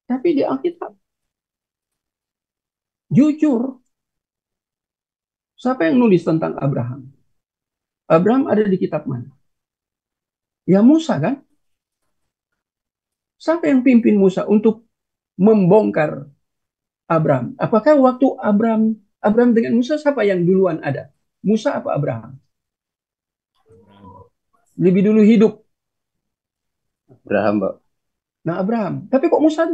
Tapi di Alkitab, jujur, siapa yang nulis tentang Abraham? Abraham ada di kitab mana? Ya Musa kan? Siapa yang pimpin Musa untuk membongkar Abraham? Apakah waktu Abraham dengan Musa siapa yang duluan ada? Musa apa Abraham? Lebih dulu hidup. Abraham, Pak. Nah Abraham. Tapi kok Musa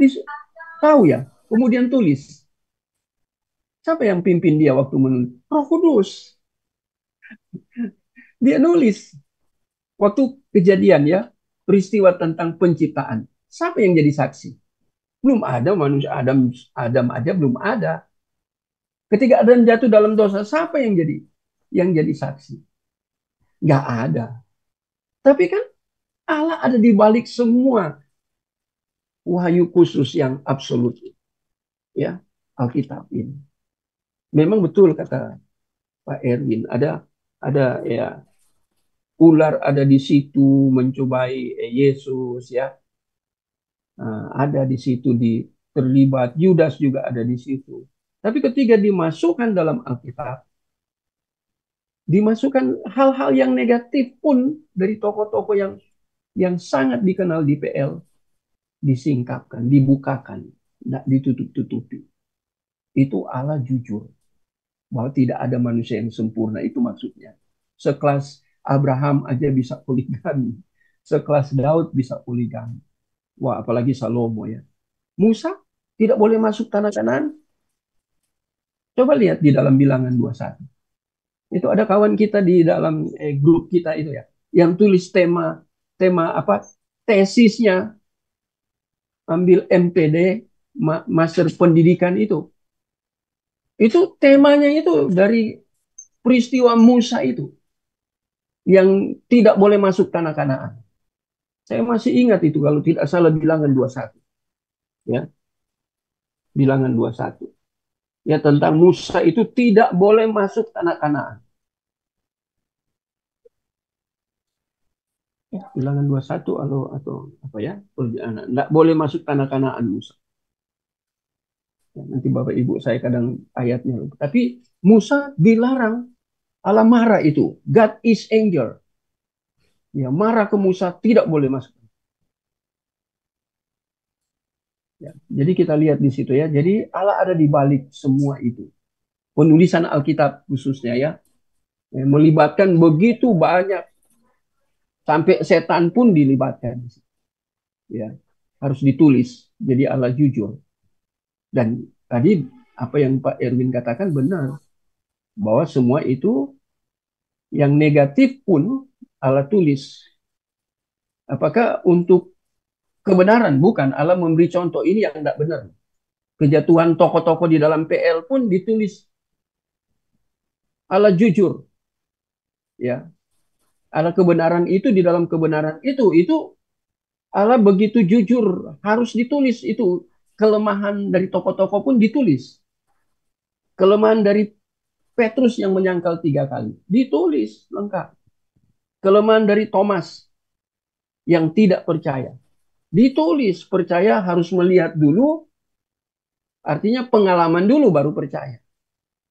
tahu ya? Kemudian tulis. Siapa yang pimpin dia waktu menulis? Roh Kudus. Dia nulis. Waktu kejadian ya. Peristiwa tentang penciptaan. Siapa yang jadi saksi? Belum ada manusia. Adam aja belum ada. Ketika Adam jatuh dalam dosa, siapa yang jadi saksi? Nggak ada. Tapi kan Allah ada di balik semua wahyu khusus yang absolut. Ya, Alkitab ini. Memang betul kata Pak Erwin, ada ya ular ada di situ mencobai Yesus ya. Ada di situ terlibat, Yudas juga ada di situ. Tapi ketika dimasukkan dalam Alkitab, dimasukkan hal-hal yang negatif pun dari tokoh-tokoh yang sangat dikenal di PL, disingkapkan, dibukakan, tidak ditutup-tutupi. Itu Allah jujur bahwa tidak ada manusia yang sempurna, itu maksudnya. Sekelas Abraham aja bisa poligami, sekelas Daud bisa poligami. Wah, apalagi Salomo ya. Musa tidak boleh masuk tanah Kanaan. Coba lihat di dalam Bilangan 21. Itu ada kawan kita di dalam grup kita itu ya, yang tulis tema apa? Tesisnya ambil MPD, Master Pendidikan itu. Itu temanya itu dari peristiwa Musa itu yang tidak boleh masuk tanah Kanaan. Saya masih ingat itu kalau tidak salah Bilangan 21. Ya, Bilangan 21. Ya tentang Musa itu tidak boleh masuk tanah Kanaan. Ya, Bilangan 21 atau apa ya? Tidak boleh masuk tanah Kanaan Musa. Ya, nanti Bapak Ibu saya kadang ayatnya lupa. Tapi Musa dilarang. Allah marah itu. God is anger. Ya, marah ke Musa tidak boleh masuk. Ya, jadi kita lihat di situ ya. Jadi Allah ada di balik semua itu. Penulisan Alkitab khususnya ya, melibatkan begitu banyak sampai setan pun dilibatkan. Ya, harus ditulis. Jadi Allah jujur. Dan tadi apa yang Pak Erwin katakan benar bahwa semua itu yang negatif pun Allah tulis. Apakah untuk kebenaran? Bukan. Allah memberi contoh ini yang tidak benar. Kejatuhan tokoh-tokoh di dalam PL pun ditulis. Allah jujur. Ya. Allah kebenaran itu di dalam kebenaran itu Allah begitu jujur, harus ditulis itu. Kelemahan dari tokoh-tokoh pun ditulis. Kelemahan dari Petrus yang menyangkal 3 kali ditulis lengkap. Kelemahan dari Thomas yang tidak percaya ditulis. Percaya harus melihat dulu, artinya pengalaman dulu baru percaya.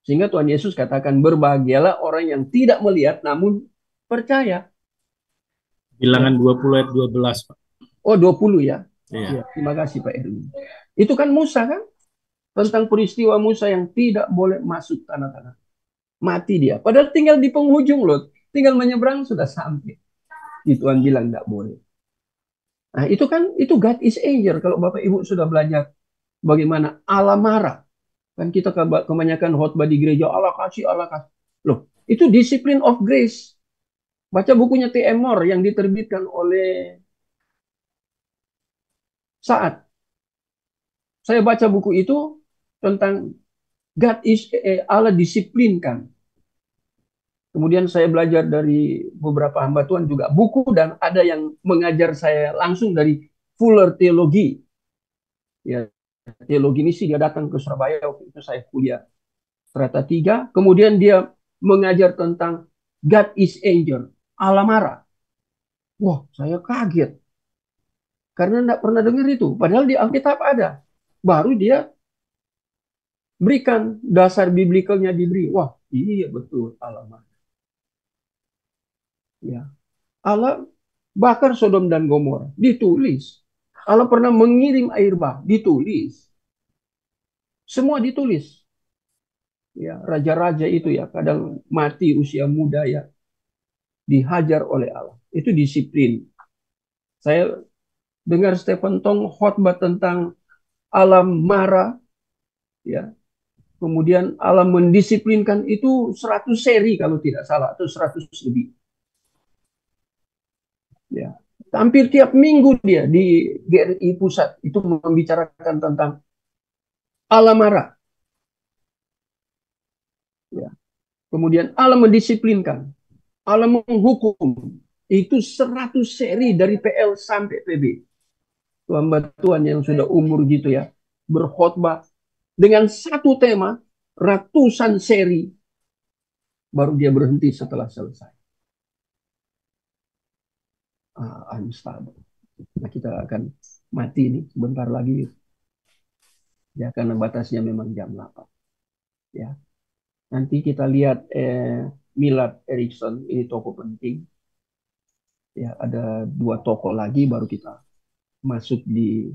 Sehingga Tuhan Yesus katakan berbahagialah orang yang tidak melihat namun percaya. Bilangan 20 ayat 12, Pak. Oh 20 ya. Iya. Ya, terima kasih Pak Erwin. Itu kan Musa kan? Tentang peristiwa Musa yang tidak boleh masuk tanah-tanah. Mati dia. Padahal tinggal di penghujung loh. Tinggal menyeberang sudah sampai. Tuhan bilang tidak boleh. Nah itu kan, itu God is anger. Kalau Bapak Ibu sudah belajar bagaimana Allah marah. Kan kita kebanyakan khotbah di gereja, Allah kasih, Allah kasih. Loh, itu disiplin of grace. Baca bukunya T.M. Moore yang diterbitkan oleh Saat. Saya baca buku itu tentang Allah disiplinkan. Kemudian saya belajar dari beberapa hamba Tuhan juga buku, dan ada yang mengajar saya langsung dari Fuller Teologi. Ya, teologi ini sih dia datang ke Surabaya waktu itu saya kuliah Strata 3. Kemudian dia mengajar tentang God is anger, Allah marah. Wah, saya kaget. Karena tidak pernah dengar itu. Padahal di Alkitab ada. Baru dia berikan dasar biblikalnya diberi. Wah, iya betul Allah marah. Ya. Allah bakar Sodom dan Gomora, ditulis. Allah pernah mengirim air bah, ditulis. Semua ditulis. Ya, raja-raja itu ya kadang mati usia muda ya, dihajar oleh Allah. Itu disiplin. Saya dengar Stephen Tong khotbah tentang alam marah, ya. Kemudian Allah mendisiplinkan itu 100 seri kalau tidak salah, atau 100 lebih. Ya. Hampir tiap minggu dia di GRI Pusat itu membicarakan tentang Allah marah. Ya. Kemudian Allah mendisiplinkan, Allah menghukum. Itu 100 seri dari PL sampai PB. Tuhan yang sudah umur gitu ya, berkhotbah dengan satu tema, ratusan seri, baru dia berhenti setelah selesai. Unstable. Nah, kita akan mati nih sebentar lagi. Ya, karena batasnya memang jam 8. Ya. Nanti kita lihat Millard Erickson, ini tokoh penting. Ya, ada 2 tokoh lagi baru kita masuk di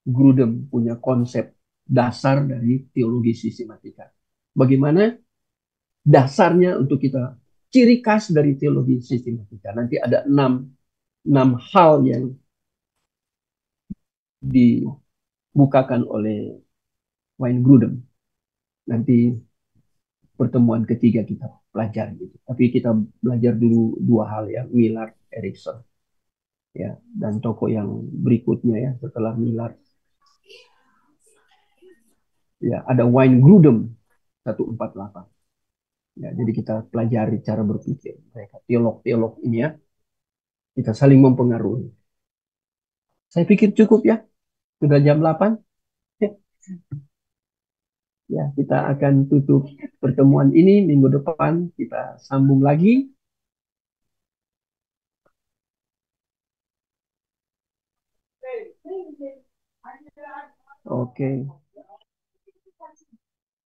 Grudem punya konsep dasar dari teologi sistematika. Bagaimana dasarnya untuk kita ciri khas dari teologi sistematika. Nanti ada 6 hal yang dibukakan oleh Wayne Grudem. Nanti pertemuan ketiga kita pelajari gitu. Tapi kita belajar dulu 2 hal ya, Millard Erickson. Ya, dan tokoh yang berikutnya ya setelah Millard. Ya, ada Wayne Grudem 148. Ya, jadi kita pelajari cara berpikir mereka, teolog-teolog ini ya. Kita saling mempengaruhi. Saya pikir cukup ya. Sudah jam 8. Ya, kita akan tutup pertemuan ini. Minggu depan kita sambung lagi. Oke.